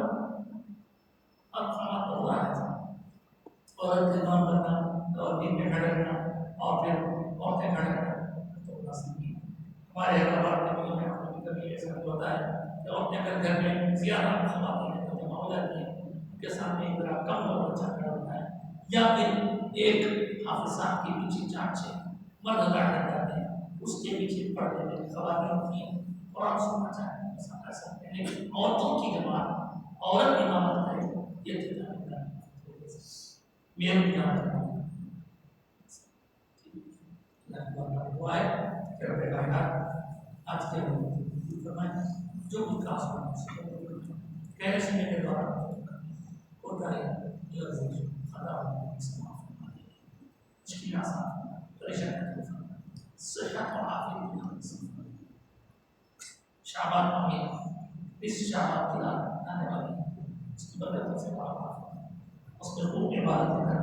اب کھانا ہو رہا ہے عورت کے نام کرنا اور دن میں کھڑے رہنا اور پھر عورتیں کھڑے رہنا تو مناسب نہیں. ہمارے حیدرآباد میں کبھی ایسا ہوتا ہے کہ عورتیں اگر گھر میں زیادہ خواتین جمع ہو جاتی ہیں ان کے سامنے ذرا کم اور بچہ کھڑا ہوتا ہے یا پھر ایک حافظ صاحب کے پیچھے 4-6 مرد بیٹھ جاتے ہیں اس کے پیچھے پڑھ دیتے ہیں خواتین کی قرآن سننا چاہتے ہیں ایسا کر سکتے ہیں. لیکن عورتوں کی جماعت عورت امامت کرے یہ تجارت میرے دعا ہے کہ رب کائنات آج کے فرمائیں جو کچھ خاص کہنے سننے کے دوران ہوتا ہے لفظ خدا مشکل آسان پریشانی صحت اور عافیت شعبان مہینہ اس شعبان کی رات آنے والی اس کی برکتوں سے اس میں خوب عبادت کرنا